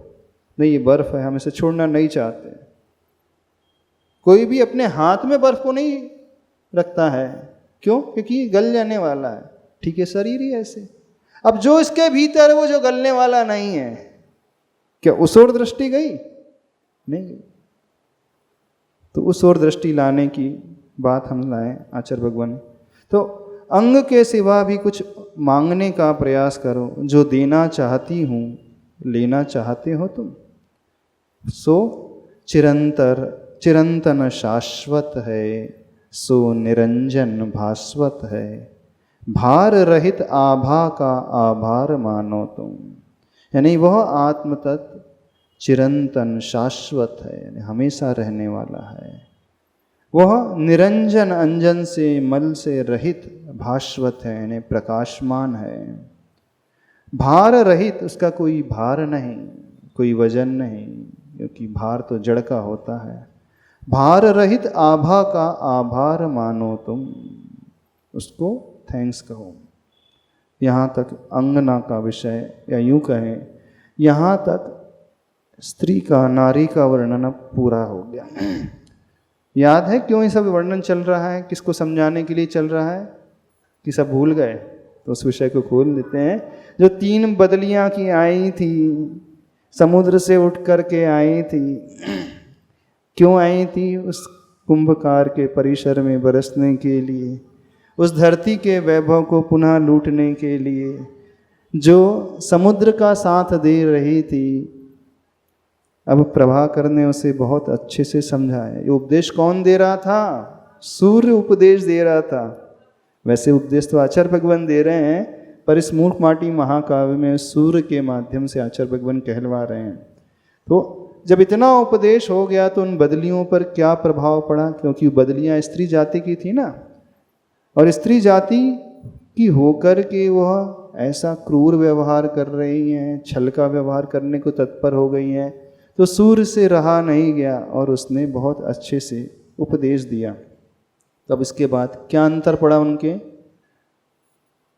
नहीं ये बर्फ है, हम इसे छोड़ना नहीं चाहते। कोई भी अपने हाथ में बर्फ को नहीं रखता है, क्यों? क्योंकि ये गल जाने वाला है। ठीक है, शरीर ही ऐसे। अब जो इसके भीतर है वो जो गलने वाला नहीं है, क्या उस ओर दृष्टि गई? नहीं गई। तो उस ओर दृष्टि लाने की बात हम लाए आचार्य भगवान। तो अंग के सिवा भी कुछ मांगने का प्रयास करो, जो देना चाहती हूँ लेना चाहते हो तुम, सो चिरंतन शाश्वत है, सो निरंजन भास्वत है। भार रहित आभा का आभार मानो तुम। यानी वह आत्म तत्व चिरंतन शाश्वत है, यानी हमेशा रहने वाला है। वह निरंजन अंजन से मल से रहित भास्वत है, यानी प्रकाशमान है। भार रहित, उसका कोई भार नहीं, कोई वजन नहीं, क्योंकि भार तो जड़ का होता है। भार रहित आभा का आभार मानो तुम, उसको थैंक्स कहो। यहाँ तक अंगना का विषय, या यूँ कहें यहाँ तक स्त्री का, नारी का वर्णन अब पूरा हो गया। याद है क्यों ये सब वर्णन चल रहा है? किसको समझाने के लिए चल रहा है? कि सब भूल गए? तो उस विषय को खोल देते हैं। जो 3 बदलियाँ की आई थी, समुद्र से उठ कर के आई थी, क्यों आई थी? उस कुंभकार के परिसर में बरसने के लिए, उस धरती के वैभव को पुनः लूटने के लिए, जो समुद्र का साथ दे रही थी। अब प्रभाकर ने उसे बहुत अच्छे से समझाया। ये उपदेश कौन दे रहा था? सूर्य उपदेश दे रहा था। वैसे उपदेश तो आचार्य भगवान दे रहे हैं, पर इस मूर्ख माटी महाकाव्य में सूर्य के माध्यम से आचार्य भगवान कहलवा रहे हैं। तो जब इतना उपदेश हो गया तो उन बदलियों पर क्या प्रभाव पड़ा? क्योंकि बदलियां स्त्री जाति की थी ना, और स्त्री जाति की होकर के वह ऐसा क्रूर व्यवहार कर रही हैं, छल का व्यवहार करने को तत्पर हो गई हैं। तो सूर्य से रहा नहीं गया और उसने बहुत अच्छे से उपदेश दिया। तब इसके बाद क्या अंतर पड़ा उनके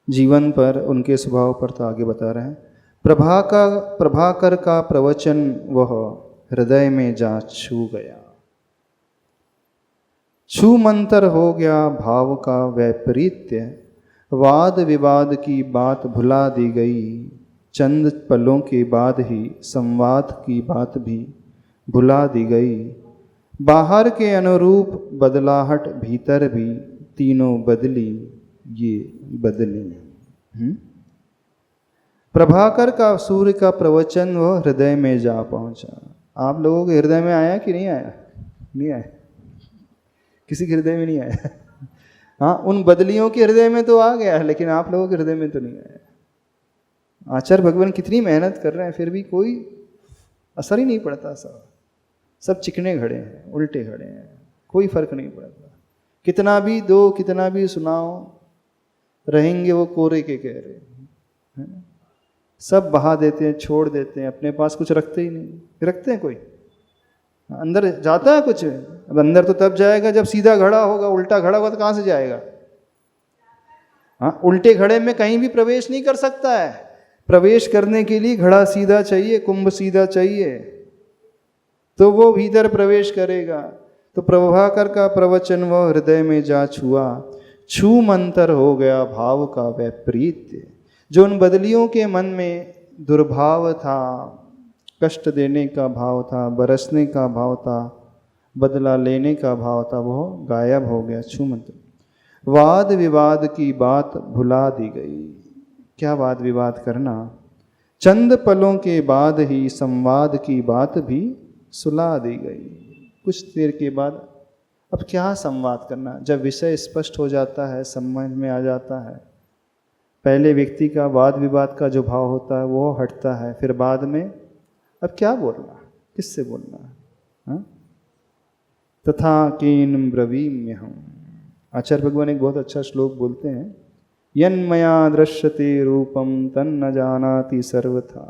जीवन पर, उनके स्वभाव पर? तो आगे बता रहे हैं। प्रभाकर का प्रवचन वह हृदय में जा छू गया, छू मंतर हो गया भाव का वैपरीत्य। वाद विवाद की बात भुला दी गई, चंद पलों के बाद ही संवाद की बात भी भुला दी गई। बाहर के अनुरूप बदलाहट भीतर भी, तीनों बदली ये बदली। प्रभाकर का, सूर्य का प्रवचन वो हृदय में जा पहुंचा। आप लोगों के हृदय में आया कि नहीं आया? नहीं आया, किसी के हृदय में नहीं आया। हाँ, उन बदलियों के हृदय में तो आ गया है, लेकिन आप लोगों के हृदय में तो नहीं आया। आचार्य भगवान कितनी मेहनत कर रहे हैं, फिर भी कोई असर ही नहीं पड़ता। सब चिकने खड़े हैं, उल्टे खड़े हैं, कोई फर्क नहीं पड़ता। कितना भी दो, कितना भी सुनाओ, रहेंगे वो कोरे के कह रहे हैं। सब बहा देते हैं, छोड़ देते हैं, अपने पास कुछ रखते ही नहीं। रखते हैं कोई? अंदर जाता है कुछ? अब अंदर तो तब जाएगा जब सीधा खड़ा होगा, उल्टा खड़ा होगा तो कहाँ से जाएगा? हाँ, उल्टे खड़े में कहीं भी प्रवेश नहीं कर सकता है। प्रवेश करने के लिए घड़ा सीधा चाहिए, कुंभ सीधा चाहिए, तो वो भीतर प्रवेश करेगा। तो प्रभाकर का प्रवचन वह हृदय में जा छुआ, छू मंतर हो गया भाव का वैपरीत्य। जो उन बदलियों के मन में दुर्भाव था, कष्ट देने का भाव था, बरसने का भाव था, बदला लेने का भाव था, वो गायब हो गया। छू मंत्र। वाद विवाद की बात भुला दी गई। क्या वाद विवाद करना? चंद पलों के बाद ही संवाद की बात भी सुला दी गई। कुछ देर के बाद अब क्या संवाद करना, जब विषय स्पष्ट हो जाता है, समझ में आ जाता है, पहले व्यक्ति का वाद विवाद का जो भाव होता है वो हटता है, फिर बाद में अब क्या बोलना, किससे बोलना? हाँ? तथा केन ब्रवीम्यहम्। आचार्य भगवान एक बहुत अच्छा श्लोक बोलते हैं, यन्मया दृश्यते रूपम तन्न जानाति सर्वथा,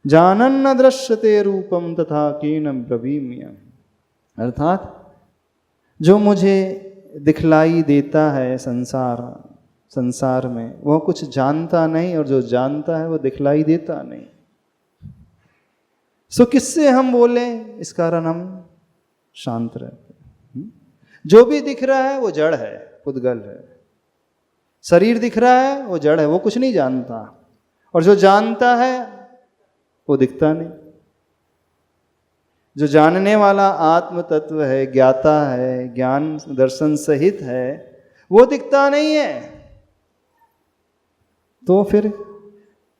जानन न दृश्यते रूपम तथा केन ब्रवीम्यहम्। अर्थात जो मुझे दिखलाई देता है संसार में, वह कुछ जानता नहीं, और जो जानता है वो दिखलाई देता नहीं। सो किससे हम बोले? इस कारण हम शांत रहते हैं। जो भी दिख रहा है वो जड़ है, पुद्गल है। शरीर दिख रहा है वो जड़ है, वो कुछ नहीं जानता, और जो जानता है वो दिखता नहीं। जो जानने वाला आत्म तत्व है, ज्ञाता है, ज्ञान दर्शन सहित है, वो दिखता नहीं है। तो फिर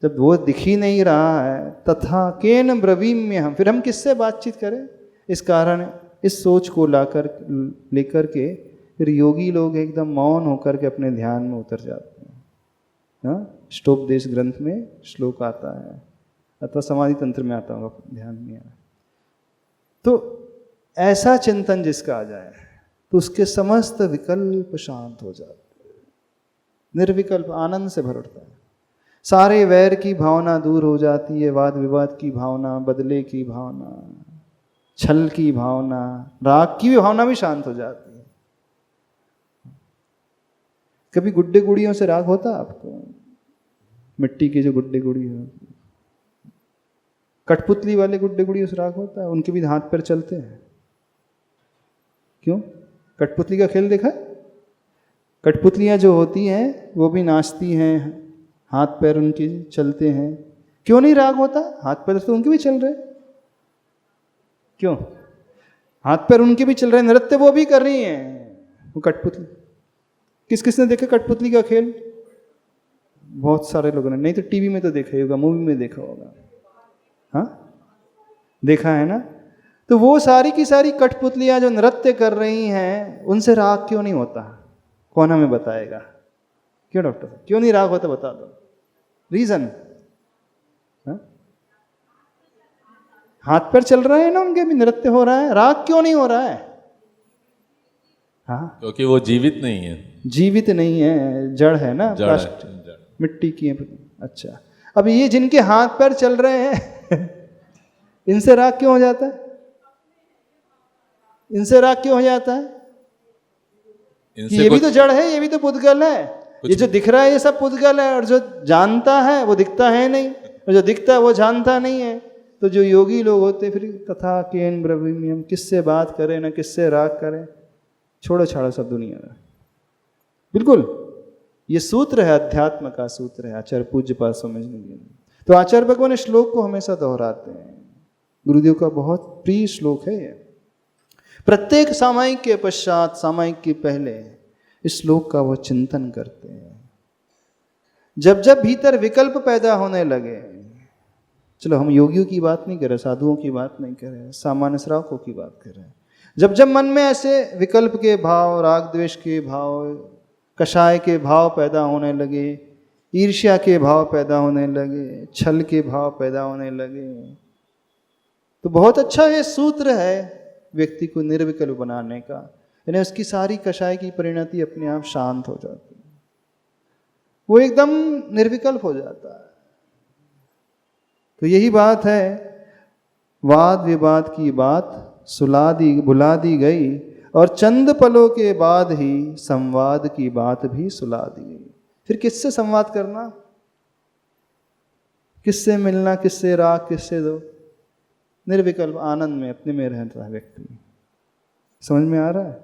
जब वो दिख ही नहीं रहा है, तथा केन ब्रवीम्यहम्, फिर हम किससे बातचीत करें? इस कारण इस सोच को लेकर के फिर योगी लोग एकदम मौन होकर के अपने ध्यान में उतर जाते हैं। हाँ, ष्टोपदेश ग्रंथ में श्लोक आता है, अथवा समाधि तंत्र में आता होगा, ध्यान नहीं आया। तो ऐसा चिंतन जिसका आ जाए तो उसके समस्त विकल्प शांत हो जाते हैं, निर्विकल्प आनंद से भर उठता है। सारे वैर की भावना दूर हो जाती है, वाद विवाद की भावना, बदले की भावना, छल की भावना, राग की भी भावना भी शांत हो जाती है। कभी गुड्डे गुड़ियों से राग होता है आपको? मिट्टी के जो गुड्डे गुड़ी होते, कठपुतली वाले गुड्डे गुड़ियों से राग होता है? उनके भी हाथ पैर चलते हैं। क्यों? कठपुतली का खेल देखा? कठपुतलियां जो होती हैं वो भी नाचती हैं, हाथ पैर उनके चलते हैं। क्यों नहीं राग होता? हाथ पैर तो उनके भी चल रहे। क्यों? हाथ पैर उनके भी चल रहे, नृत्य वो भी कर रही हैं, वो कठपुतली। किस किसने देखा कठपुतली का खेल? बहुत सारे लोगों ने, नहीं तो टीवी में तो देखा ही होगा, मूवी में देखा होगा। हाँ, देखा है ना? तो वो सारी की सारी कठपुतलियां जो नृत्य कर रही हैं, उनसे राग क्यों नहीं होता? कौन हमें बताएगा? क्यों डॉक्टर साहब, क्यों नहीं राग होता? बता दो रीजन। हाथ पैर चल रहे हैं ना, उनके भी नृत्य हो रहा है, राग क्यों नहीं हो रहा है? हाँ, क्योंकि वो जीवित नहीं है। जीवित नहीं है, जड़ है ना, प्लास्टिक मिट्टी की है। अच्छा, अब ये जिनके हाथ पैर चल रहे हैं इनसे राग क्यों हो जाता है? इनसे राग क्यों हो जाता है? ये भी तो जड़ है, ये भी तो पुद्गल है। ये जो दिख रहा है ये सब पुद्गल है, और जो जानता है वो दिखता है नहीं, और जो दिखता है वो जानता नहीं है। तो जो योगी लोग होते फिर तथा केन ब्रवीम्यहम्, किससे बात करें ना किससे राग करें, छोड़ो छाड़ो सब दुनिया में। बिल्कुल ये सूत्र है, अध्यात्म का सूत्र है, आचार्य पूज्य पाद समझने के। तो आचार्य भगवान इस श्लोक को हमेशा दोहराते हैं, गुरुदेव का बहुत प्रिय श्लोक है ये। प्रत्येक सामायिक के पश्चात, सामायिक के पहले इस श्लोक का वो चिंतन करते हैं। जब जब भीतर विकल्प पैदा होने लगे, चलो हम योगियों की बात नहीं कर रहे, साधुओं की बात नहीं कर रहे, सामान्य श्रावकों की बात कर रहे हैं। जब जब मन में ऐसे विकल्प के भाव, राग द्वेष के भाव, कषाय के भाव पैदा होने लगे, ईर्ष्या के भाव पैदा होने लगे, छल के भाव पैदा होने लगे, तो बहुत अच्छा ये सूत्र है व्यक्ति को निर्विकल्प बनाने का। यानी उसकी सारी कषाय की परिणति अपने आप शांत हो जाती है, वो एकदम निर्विकल्प हो जाता है। तो यही बात है, वाद विवाद की बात भुला दी गई, और चंद पलों के बाद ही संवाद की बात भी सुला दी गई। फिर किससे संवाद करना, किससे मिलना, किससे राग, किससे दो? निर्विकल्प आनंद में अपने में रहता है व्यक्ति। समझ में आ रहा है?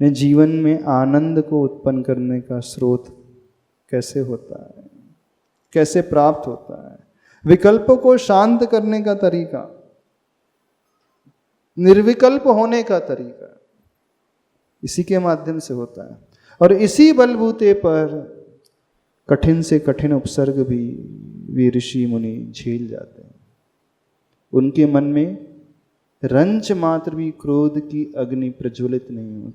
ने जीवन में आनंद को उत्पन्न करने का स्रोत कैसे होता है? कैसे प्राप्त होता है, विकल्पों को शांत करने का तरीका, निर्विकल्प होने का तरीका, इसी के माध्यम से होता है। और इसी बलबूते पर कठिन से कठिन उपसर्ग भी वे ऋषि मुनि झेल जाते हैं। उनके मन में रंच मात्र भी क्रोध की अग्नि प्रज्वलित नहीं होती,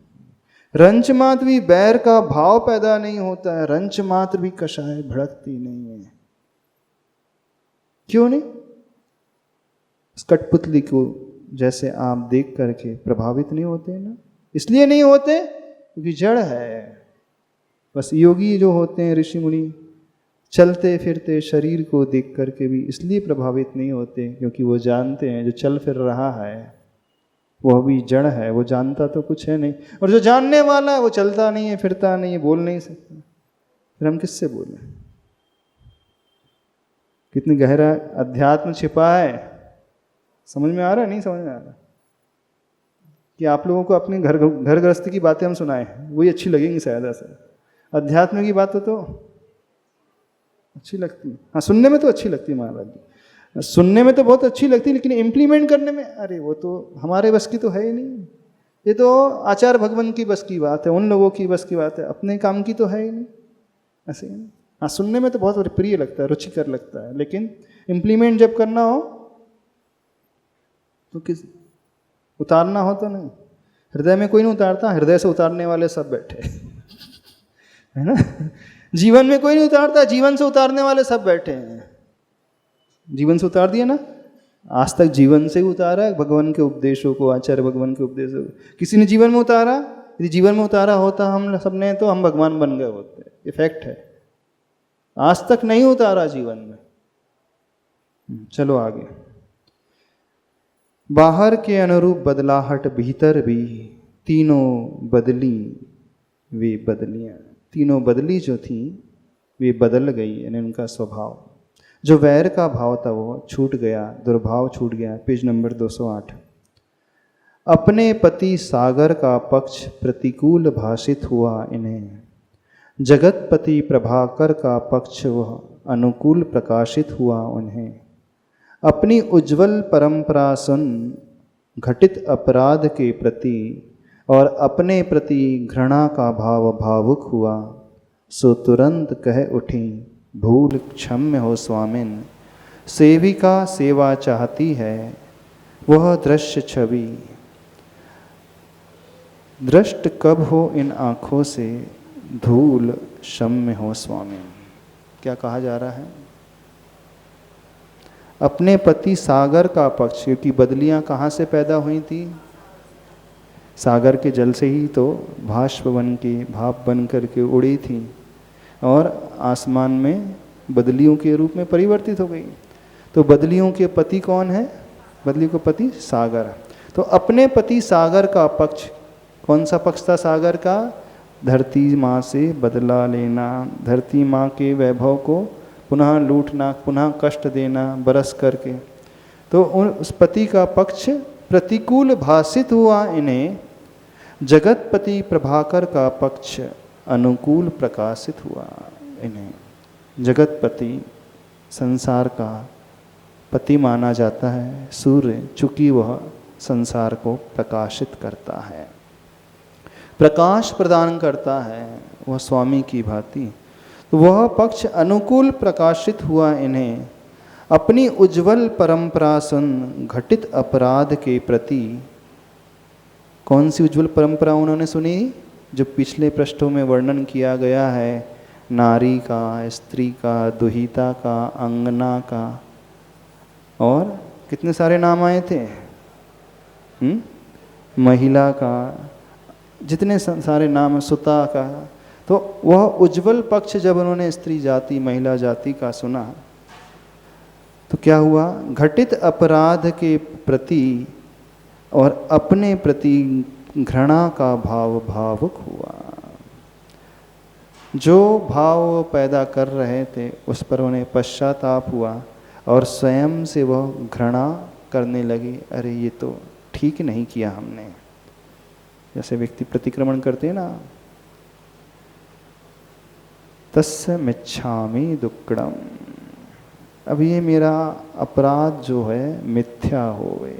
रंच मात्र भी बैर का भाव पैदा नहीं होता है, रंच मात्र भी कषाय भड़कती नहीं है। क्यों नहीं? इस कठपुतली को जैसे आप देख करके प्रभावित नहीं होते ना, इसलिए नहीं होते क्योंकि जड़ है। बस योगी जो होते हैं, ऋषि मुनि, चलते फिरते शरीर को देख करके भी इसलिए प्रभावित नहीं होते क्योंकि वो जानते हैं जो चल फिर रहा है वह भी जड़ है, वो जानता तो कुछ है नहीं। और जो जानने वाला है वो चलता नहीं है, फिरता नहीं है, बोल नहीं सकता, फिर हम किससे बोलें? कितनी गहरा अध्यात्म छिपा है, समझ में आ रहा है? नहीं समझ में आ रहा कि आप लोगों को अपने घर गृहस्थी की बातें हम सुनाएं, वही अच्छी लगेंगी शायद। ऐसा अध्यात्म की बात तो अच्छी लगती है, हाँ सुनने में तो अच्छी लगती है महाराज जी, सुनने में तो बहुत अच्छी लगती है, लेकिन इम्प्लीमेंट करने में अरे वो तो हमारे बस की तो है ही नहीं। ये तो आचार्य भगवान की बस की बात है, उन लोगों की बस की बात है, अपने काम की तो है ही नहीं। ऐसे ही नहीं, हाँ सुनने में तो बहुत प्रिय लगता है, रुचिकर लगता है, लेकिन इम्प्लीमेंट जब करना हो तो किस उतारना हो तो नहीं। हृदय में कोई नहीं उतारता, हृदय से उतारने वाले सब बैठे है ना। जीवन में कोई नहीं उतारता, जीवन से उतारने वाले सब बैठे हैं। जीवन से उतार दिया ना, आज तक जीवन से ही उतारा है भगवान के उपदेशों को, आचार्य भगवान के उपदेशों को। किसी ने जीवन में उतारा? यदि जीवन में उतारा होता हम सबने तो हम भगवान बन गए होते। ये फैक्ट है, आज तक नहीं उतारा जीवन में। चलो आगे। बाहर के अनुरूप बदलाहट भीतर भी तीनों बदली वे बदलियां, तीनों बदली जो थी वे बदल गई, यानी उनका स्वभाव। जो वैर का भाव था वो छूट गया, दुर्भाव छूट गया। Page number 208। अपने पति सागर का पक्ष प्रतिकूल भाषित हुआ इन्हें, जगतपति प्रभाकर का पक्ष वह अनुकूल प्रकाशित हुआ उन्हें। अपनी उज्जवल परंपरा सुन घटित अपराध के प्रति और अपने प्रति घृणा का भाव भावुक हुआ, सो तुरंत कह उठी भूल क्षम्य हो स्वामिन। सेविका सेवा चाहती है वह दृश्य छवि, दृष्ट कब हो इन आँखों से धूल क्षम्य हो स्वामिन। क्या कहा जा रहा है? अपने पति सागर का पक्ष, क्योंकि बदलियां कहाँ से पैदा हुई थी? सागर के जल से ही तो भाष्प बन के, भाप बन करके उड़ी थी और आसमान में बदलियों के रूप में परिवर्तित हो गई। तो बदलियों के पति कौन है? बदलियों का पति सागर। तो अपने पति सागर का पक्ष, कौन सा पक्ष था सागर का? धरती माँ से बदला लेना, धरती माँ के वैभव को पुनः लूटना, पुनः कष्ट देना बरस करके। तो उस पति का पक्ष प्रतिकूल भाषित हुआ इन्हें, जगतपति प्रभाकर का पक्ष अनुकूल प्रकाशित हुआ इन्हें। जगतपति संसार का पति माना जाता है सूर्य, चूंकि वह संसार को प्रकाशित करता है, प्रकाश प्रदान करता है, वह स्वामी की भांति। तो वह पक्ष अनुकूल प्रकाशित हुआ इन्हें। अपनी उज्जवल परंपरा सुन घटित अपराध के प्रति। कौन सी उज्जवल परंपरा उन्होंने सुनी? जो पिछले पृष्ठों में वर्णन किया गया है, नारी का, स्त्री का, दुहिता का, अंगना का, और कितने सारे नाम आए थे, महिला का, जितने सारे नाम, सुता का। तो वह उज्जवल पक्ष जब उन्होंने स्त्री जाति, महिला जाति का सुना तो क्या हुआ? घटित अपराध के प्रति और अपने प्रति घृणा का भाव भावुक हुआ। जो भाव पैदा कर रहे थे उस पर उन्हें पश्चाताप हुआ और स्वयं से वह घृणा करने लगे, अरे ये तो ठीक नहीं किया हमने। जैसे व्यक्ति प्रतिक्रमण करते हैं ना, तस्य मिच्छामि दुक्कडम, अब ये मेरा अपराध जो है मिथ्या होवे,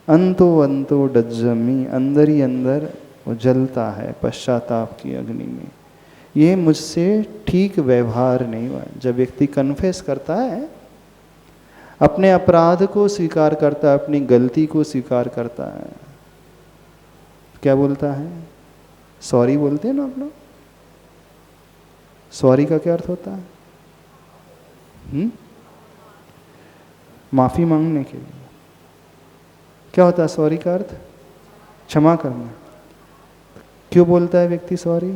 अंतो अंतो डज्जमी, अंदर ही अंदर वो जलता है पश्चाताप की अग्नि में। ये मुझसे ठीक व्यवहार नहीं हुआ। जब व्यक्ति कन्फेस करता है, अपने अपराध को स्वीकार करता है, अपनी गलती को स्वीकार करता है, क्या बोलता है? सॉरी बोलते हैं ना आप लोग। सॉरी का क्या अर्थ होता है? माफी मांगने के लिए। क्या होता है सॉरी का अर्थ? क्षमा करना। क्यों बोलता है व्यक्ति सॉरी?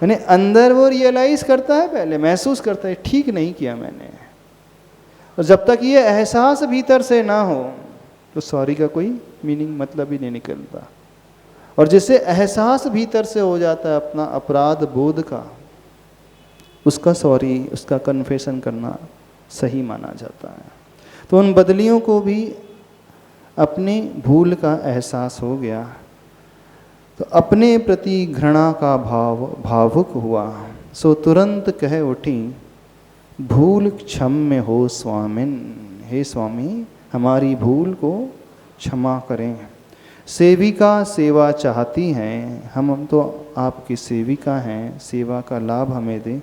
यानी अंदर वो रियलाइज करता है, पहले महसूस करता है ठीक नहीं किया मैंने, और जब तक ये एहसास भीतर से ना हो तो सॉरी का कोई मीनिंग, मतलब ही नहीं निकलता। और जिससे एहसास भीतर से हो जाता है अपना अपराध बोध का, उसका सॉरी, उसका कन्फेशन करना सही माना जाता है। तो उन बदलियों को भी अपनी भूल का एहसास हो गया, तो अपने प्रति घृणा का भावुक हुआ, सो तुरंत कह उठी, भूल क्षम्य हो स्वामिन। हे स्वामी, हमारी भूल को क्षमा करें। सेविका सेवा चाहती हैं, हम तो आपकी सेविका हैं, सेवा का लाभ हमें दें।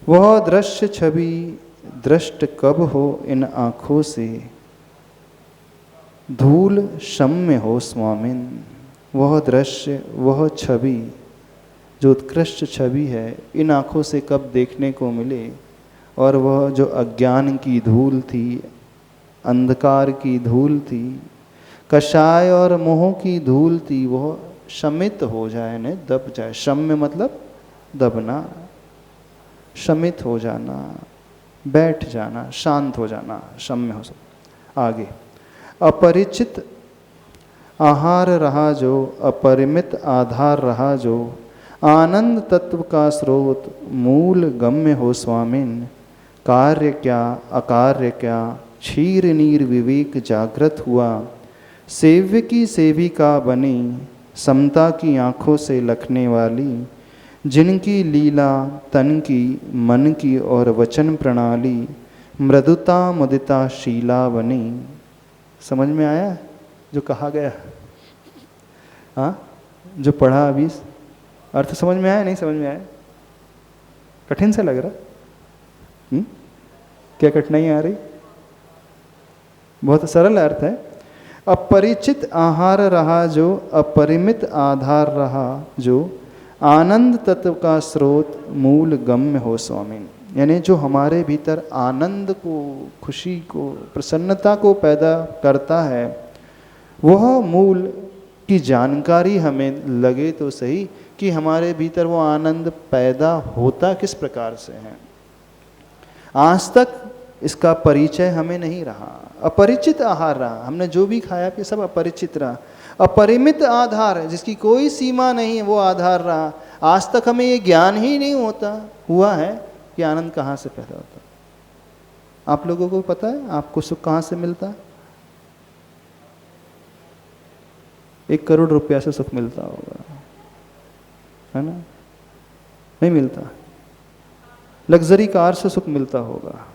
वह दृश्य छवि दृष्ट कब हो इन आँखों से, धूल क्षम्य हो स्वामिन। वह दृश्य, वह छवि, जो उत्कृष्ट छवि है, इन आँखों से कब देखने को मिले। और वह जो अज्ञान की धूल थी, अंधकार की धूल थी, कषाय और मोह की धूल थी, वह शमित हो जाए, ने दब जाए। शम्य मतलब दबना, शमित हो जाना, बैठ जाना, शांत हो जाना, शम्य हो सकता। आगे, अपरिचित आहार रहा जो, अपरिमित आधार रहा जो, आनंद तत्व का स्रोत मूल गम्य हो स्वामिन। कार्य क्या अकार्य क्या, क्षीर नीर विवेक जागृत हुआ। सेव्य की सेविका बनी, समता की आँखों से लखने वाली। जिनकी लीला तन की, मन की और वचन प्रणाली, मृदुता मुदिता शीला बनी। समझ में आया जो कहा गया? हाँ, जो पढ़ा अभी, अर्थ समझ में आया? नहीं समझ में आया? कठिन सा लग रहा? क्या कठिनाई आ रही? बहुत सरल अर्थ है। अपरिचित आहार रहा जो, अपरिमित आधार रहा जो, आनंद तत्व का स्रोत मूल गम्य हो स्वामी। यानी जो हमारे भीतर आनंद को, खुशी को, प्रसन्नता को पैदा करता है, वह मूल की जानकारी हमें लगे तो सही कि हमारे भीतर वो आनंद पैदा होता किस प्रकार से है। आज तक इसका परिचय हमें नहीं रहा, अपरिचित आहार रहा, हमने जो भी खाया पिया सब अपरिचित रहा। अपरिमित आधार, जिसकी कोई सीमा नहीं है, वो आधार रहा। आज तक हमें ये ज्ञान ही नहीं हुआ है कि आनंद कहाँ से पैदा होता। आप लोगों को पता है आपको सुख कहाँ से मिलता? 1 करोड़ रुपया से सुख मिलता होगा, है ना? नहीं मिलता। लग्जरी कार से सुख मिलता होगा,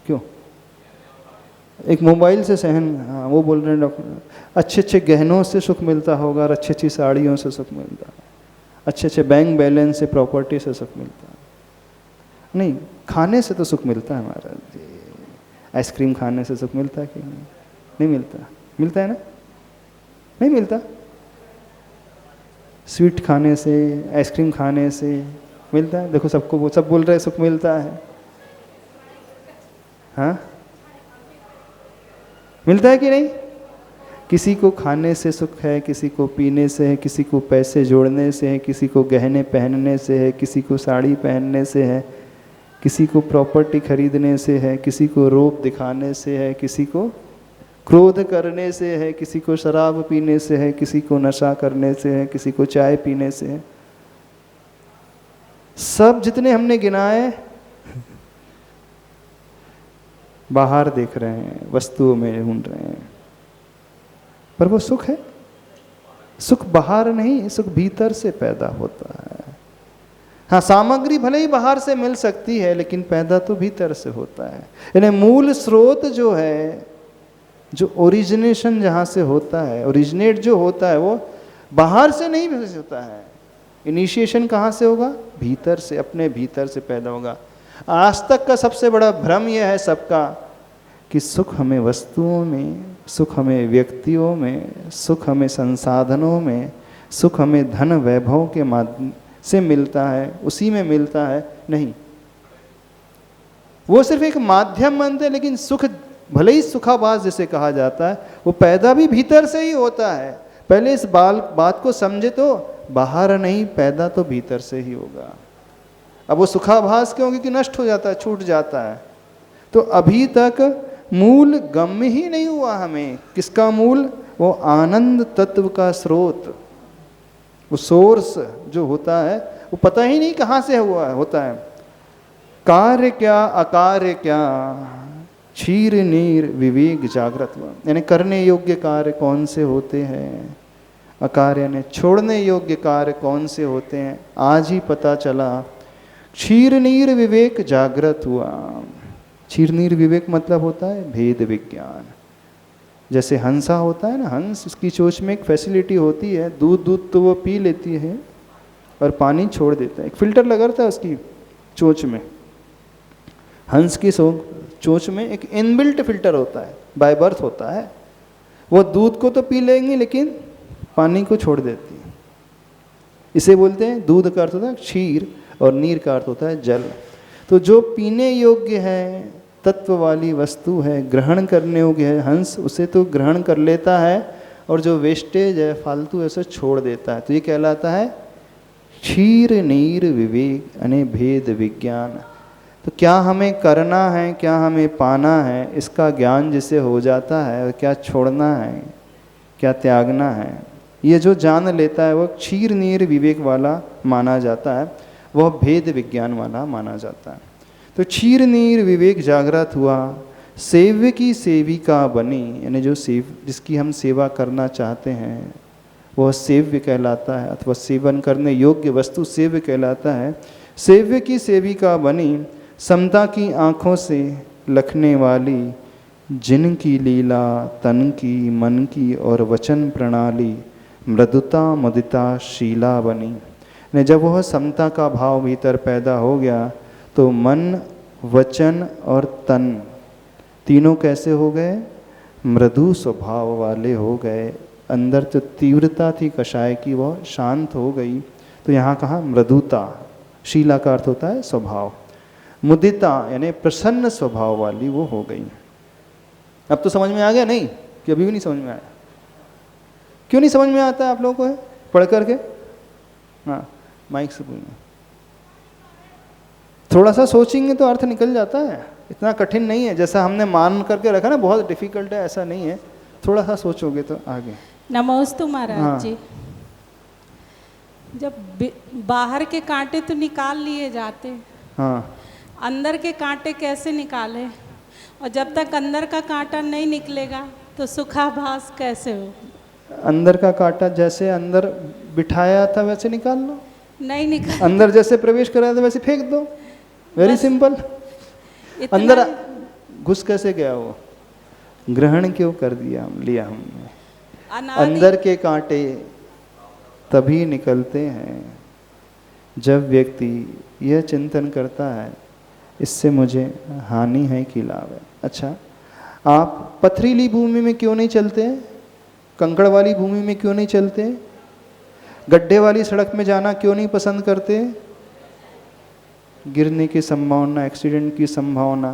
क्यों? एक मोबाइल से सहन, हाँ वो बोल रहे हैं डॉक्टर। अच्छे अच्छे गहनों से सुख मिलता होगा, और अच्छी अच्छी साड़ियों से सुख मिलता है, अच्छे अच्छे बैंक बैलेंस से, प्रॉपर्टी से सुख मिलता है। नहीं, खाने से तो सुख मिलता है हमारा। आइसक्रीम खाने से सुख मिलता है कि नहीं मिलता? मिलता है ना? नहीं मिलता। स्वीट खाने से, आइसक्रीम खाने से मिलता है। देखो सबको, सब बोल रहे हैं सुख मिलता है। हाँ, मिलता है कि नहीं? किसी को खाने से सुख है, किसी को पीने से है, किसी को पैसे जोड़ने से है, किसी को गहने पहनने से है, किसी को साड़ी पहनने से है, किसी को प्रॉपर्टी खरीदने से है, किसी को रूप दिखाने से है, किसी को क्रोध करने से है, किसी को शराब पीने से है, किसी को नशा करने से है, किसी को चाय पीने से है। सब जितने हमने गिनाए बाहर देख रहे हैं, वस्तुओं में ढूंढ रहे हैं, पर वो सुख है? सुख बाहर नहीं, सुख भीतर से पैदा होता है। हाँ, सामग्री भले ही बाहर से मिल सकती है, लेकिन पैदा तो भीतर से होता है। यानी मूल स्रोत जो है, जो ओरिजिनेशन जहाँ से होता है, ओरिजिनेट जो होता है, वो बाहर से नहीं होता है। इनिशिएशन कहाँ से होगा? भीतर से, अपने भीतर से पैदा होगा। आज तक का सबसे बड़ा भ्रम यह है सबका कि सुख हमें वस्तुओं में, सुख हमें व्यक्तियों में, सुख हमें संसाधनों में, सुख हमें धन वैभव के माध्यम से मिलता है, उसी में मिलता है। नहीं, वो सिर्फ एक माध्यम बनते हैं, लेकिन सुख भले ही सुखाभास जिसे कहा जाता है, वो पैदा भी भीतर से ही होता है। पहले इस बात को समझे तो बाहर नहीं, पैदा तो भीतर से ही होगा। अब वो सुखाभास क्यों? क्योंकि नष्ट हो जाता है, छूट जाता है। तो अभी तक मूल गम्य ही नहीं हुआ हमें। किसका मूल? वो आनंद तत्व का स्रोत, वो सोर्स जो होता है, वो पता ही नहीं कहाँ से हुआ होता है। कार्य क्या अकार्य क्या, क्षीर नीर विवेक जागृत। यानी करने योग्य कार्य कौन से होते हैं, अकार्य यानी छोड़ने योग्य कार्य कौन से होते हैं, आज ही पता चला। क्षीर नीर विवेक जागृत हुआ। क्षीर नीर विवेक मतलब होता है भेद विज्ञान। जैसे हंसा होता है ना, हंस, उसकी चोंच में एक फैसिलिटी होती है, दूध तो वो पी लेती है और पानी छोड़ देता है। एक फिल्टर लगा रहता है उसकी चोंच में। हंस की चोंच में एक इनबिल्ट फिल्टर होता है, बाय बर्थ होता है। वो दूध को तो पी लेंगी, लेकिन पानी को छोड़ देती है। इसे बोलते हैं, दूध का अर्थ होता है क्षीर और नीर का अर्थ होता है जल। तो जो पीने योग्य है, तत्व वाली वस्तु है, ग्रहण करने योग्य है, हंस उसे तो ग्रहण कर लेता है, और जो वेस्टेज है, फालतू, ऐसे छोड़ देता है। तो ये कहलाता है क्षीर नीर विवेक यानी भेद विज्ञान। तो क्या हमें करना है, क्या हमें पाना है, इसका ज्ञान जिसे हो जाता है, और क्या छोड़ना है, क्या त्यागना है, ये जो जान लेता है, वह क्षीर नीर विवेक वाला माना जाता है, वह भेद विज्ञान वाला माना जाता है। तो क्षीर नीर विवेक जागृत हुआ, सेव्य की सेविका बनी। यानी जो जिसकी हम सेवा करना चाहते हैं, वह सेव्य कहलाता है, अथवा सेवन करने योग्य वस्तु सेव्य कहलाता है। सेव्य की सेविका बनी, समता की आँखों से लखने वाली, जिनकी लीला तन की, मन की और वचन प्रणाली, मृदुता मुदिता शीला बनी। ने जब वह समता का भाव भीतर पैदा हो गया, तो मन, वचन और तन तीनों कैसे हो गए? मृदु स्वभाव वाले हो गए। अंदर जो तीव्रता थी कषाय की, वह शांत हो गई। तो यहाँ कहा मृदुता। शीला का अर्थ होता है स्वभाव। मुदिता यानी प्रसन्न स्वभाव वाली वो हो गई। अब तो समझ में आ गया? नहीं कि अभी भी नहीं समझ में आया? क्यों नहीं समझ में आता है आप लोगों को? है पढ़ करके? हाँ, माइक से बोलना। थोड़ा सा सोचेंगे तो अर्थ निकल जाता है। इतना कठिन नहीं है जैसा हमने मान करके रखा ना, बहुत डिफिकल्ट है, ऐसा नहीं है। थोड़ा सा सोचोगे तो आगे। नमोस्तु महाराज। हाँ। जी, जब बाहर के कांटे तो निकाल लिए जाते, हाँ, अंदर के कांटे कैसे निकाले? और जब तक अंदर का कांटा नहीं निकलेगा तो सुखाभास कैसे हो? अंदर का कांटा जैसे अंदर बिठाया था वैसे निकाल लो। नहीं निकाल। अंदर जैसे प्रवेश कराया था वैसे फेंक दो। Very simple. अंदर घुस कैसे गया वो? ग्रहण क्यों कर दिया लिया हमने? अंदर के कांटे तभी निकलते हैं जब व्यक्ति यह चिंतन करता है, इससे मुझे हानि है कि लाभ है। अच्छा, आप पथरीली भूमि में क्यों नहीं चलते? कंकड़ वाली भूमि में क्यों नहीं चलते? गड्ढे वाली सड़क में जाना क्यों नहीं पसंद करते? गिरने की संभावना, एक्सीडेंट की संभावना।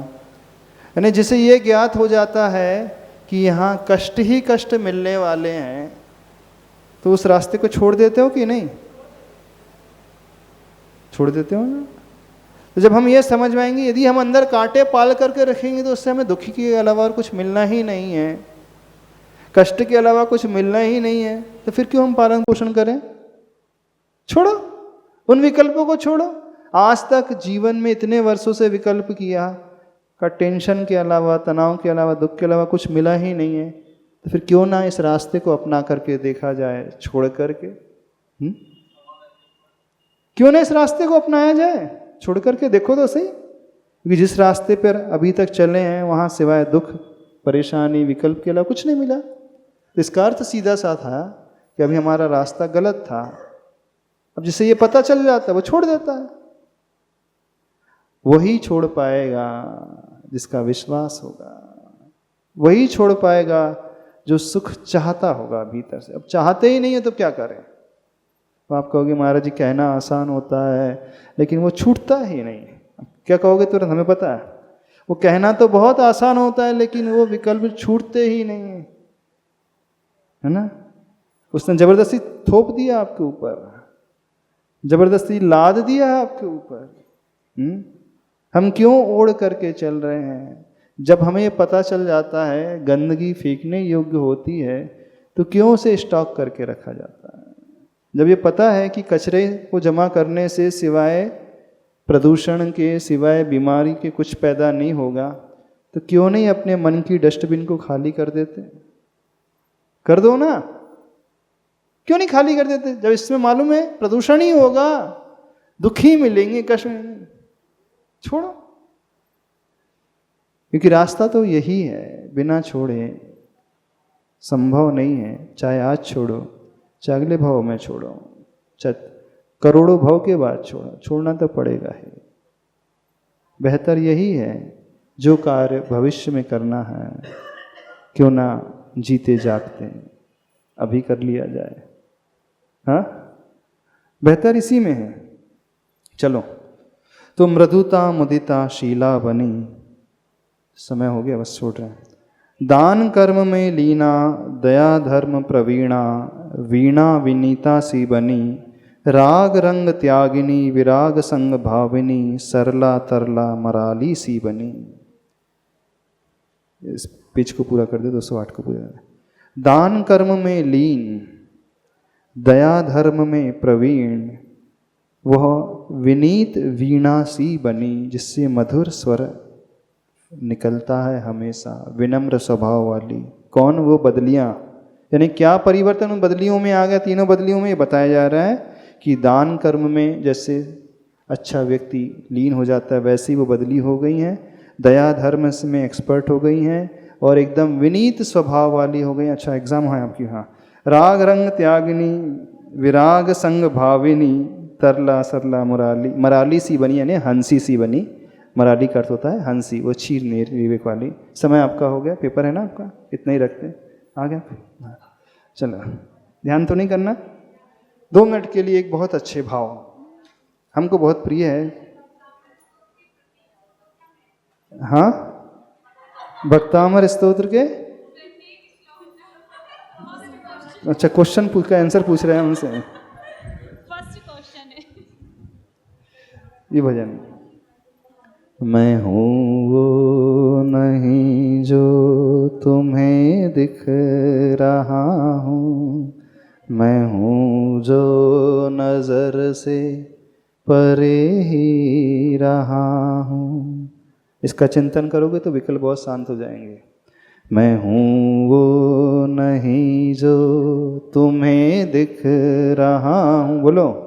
यानी जिसे ये ज्ञात हो जाता है कि यहाँ कष्ट ही कष्ट मिलने वाले हैं, तो उस रास्ते को छोड़ देते हो कि नहीं? छोड़ देते हो ना? तो जब हम ये समझ पाएंगे, यदि हम अंदर कांटे पाल करके रखेंगे तो उससे हमें दुखी के अलावा और कुछ मिलना ही नहीं है, कष्ट के अलावा कुछ मिलना ही नहीं है, तो फिर क्यों हम पालन पोषण करें? छोड़ो, उन विकल्पों को छोड़ो। आज तक जीवन में इतने वर्षों से विकल्प किया का टेंशन के अलावा, तनाव के अलावा, दुख के अलावा कुछ मिला ही नहीं है, तो फिर क्यों ना इस रास्ते को अपना करके देखा जाए, छोड़ करके। क्यों ना इस रास्ते को अपनाया जाए? छोड़ करके देखो तो सही, क्योंकि जिस रास्ते पर अभी तक चले हैं वहाँ सिवाय दुख, परेशानी, विकल्प के अलावा कुछ नहीं मिला। तो इसका अर्थ सीधा सा था कि अभी हमारा रास्ता गलत था। अब जिसे ये पता चल जाता है वो छोड़ देता है। वही छोड़ पाएगा जिसका विश्वास होगा, वही छोड़ पाएगा जो सुख चाहता होगा भीतर से। अब चाहते ही नहीं है तो क्या करें? तो आप कहोगे महाराज जी कहना आसान होता है लेकिन वो छूटता ही नहीं है। क्या कहोगे तुरंत? हमें पता है वो कहना तो बहुत आसान होता है लेकिन वो विकल्प छूटते ही नहीं है ना। उसने जबरदस्ती थोप दिया आपके ऊपर, जबरदस्ती लाद दिया आपके ऊपर। हम क्यों ओढ़ करके चल रहे हैं? जब हमें ये पता चल जाता है गंदगी फेंकने योग्य होती है तो क्यों उसे स्टॉक करके रखा जाता है? जब ये पता है कि कचरे को जमा करने से सिवाय प्रदूषण के, सिवाय बीमारी के कुछ पैदा नहीं होगा, तो क्यों नहीं अपने मन की डस्टबिन को खाली कर देते? कर दो ना, क्यों नहीं खाली कर देते? जब इसमें मालूम है प्रदूषण ही होगा, दुखी मिलेंगे, कष्ट मिलेंगे, छोड़ो। क्योंकि रास्ता तो यही है, बिना छोड़े संभव नहीं है। चाहे आज छोड़ो, चाहे अगले भाव में छोड़ो, चाहे करोड़ों भाव के बाद छोड़ो, छोड़ना तो पड़ेगा ही। बेहतर यही है जो कार्य भविष्य में करना है क्यों ना जीते जागते अभी कर लिया जाए। हाँ, बेहतर इसी में है। चलो, तो मृदुता मुदिता शीला बनी। समय हो गया, बस छोड़ रहे हैं। दान कर्म में लीना, दया धर्म प्रवीणा, वीणा विनीता सी बनी, राग रंग त्यागिनी, विराग संग भाविनी, सरला तरला मराली सी बनी। इस पेज को पूरा कर दे, 208 को पूरा कर दे। दान कर्म में लीन, दया धर्म में प्रवीण, वह विनीत वीणा सी बनी जिससे मधुर स्वर निकलता है हमेशा, विनम्र स्वभाव वाली। कौन? वो बदलियाँ, यानी क्या परिवर्तन उन बदलियों में आ गया? तीनों बदलियों में ये बताया जा रहा है कि दान कर्म में जैसे अच्छा व्यक्ति लीन हो जाता है वैसे ही वो बदली हो गई हैं, दया धर्म में एक्सपर्ट हो गई हैं और एकदम विनीत स्वभाव वाली हो गई। अच्छा एग्जाम है आपकी। हाँ, राग रंग त्यागिनी, विराग संग भाविनी, तरला सरला मुराली, मराली सी बनी यानी हंसी सी बनी। मराली का अर्थ होता है हंसी, वो क्षीर नेर विवेक वाली। समय आपका हो गया, पेपर है ना आपका, इतना ही रखते आ गया। चलो, ध्यान तो नहीं करना। 2 मिनट के लिए एक बहुत अच्छे भाव हमको बहुत प्रिय है। हाँ, भक्तामर स्तोत्र के अच्छा क्वेश्चन का आंसर पूछ रहे हैं उनसे। फर्स्ट क्वेश्चन है ये भजन। मैं हूँ वो नहीं जो तुम्हें दिख रहा हूँ, मैं हूँ जो नज़र से परे ही रहा हूँ। इसका चिंतन करोगे तो विकल्प बहुत शांत हो जाएंगे। मैं हूँ वो नहीं जो तुम्हें दिख रहा हूँ, बोलो।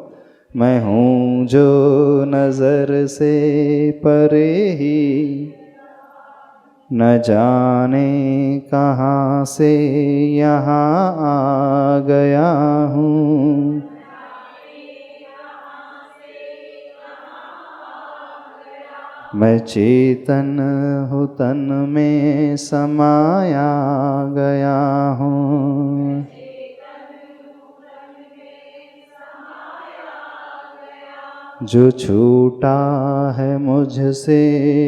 मैं हूँ जो नज़र से परे ही, न जाने कहाँ से यहाँ आ गया हूँ। मैं चेतन हूँ तन में समाया गया हूँ। जो छूटा है मुझसे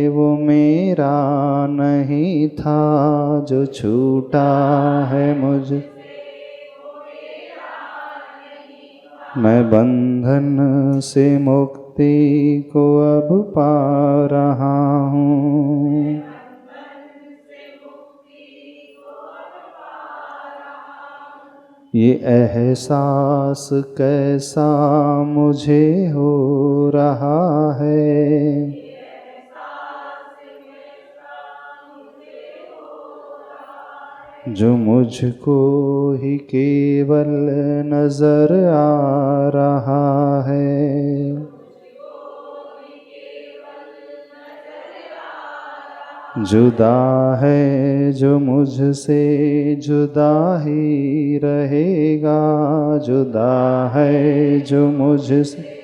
वो मेरा नहीं था, जो छूटा है मुझ, मैं बंधन से मुक्ति को अब पा रहा हूँ। ये एहसास कैसा मुझे हो रहा है, जो मुझको ही केवल नजर आ रहा है, जुदा है जो मुझसे जुदा ही रहेगा, जुदा है जो मुझसे।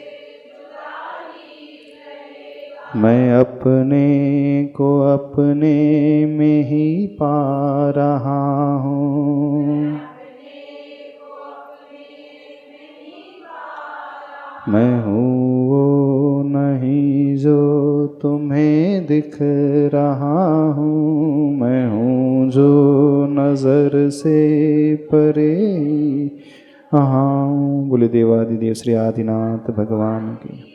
मैं अपने को अपने में ही पा रहा हूँ, मैं हूँ वो नहीं जो तुम्हें दिख रहा हूँ, मैं हूँ जो नज़र से परे हाँ। बोले देवादिदेव श्री आदिनाथ भगवान की।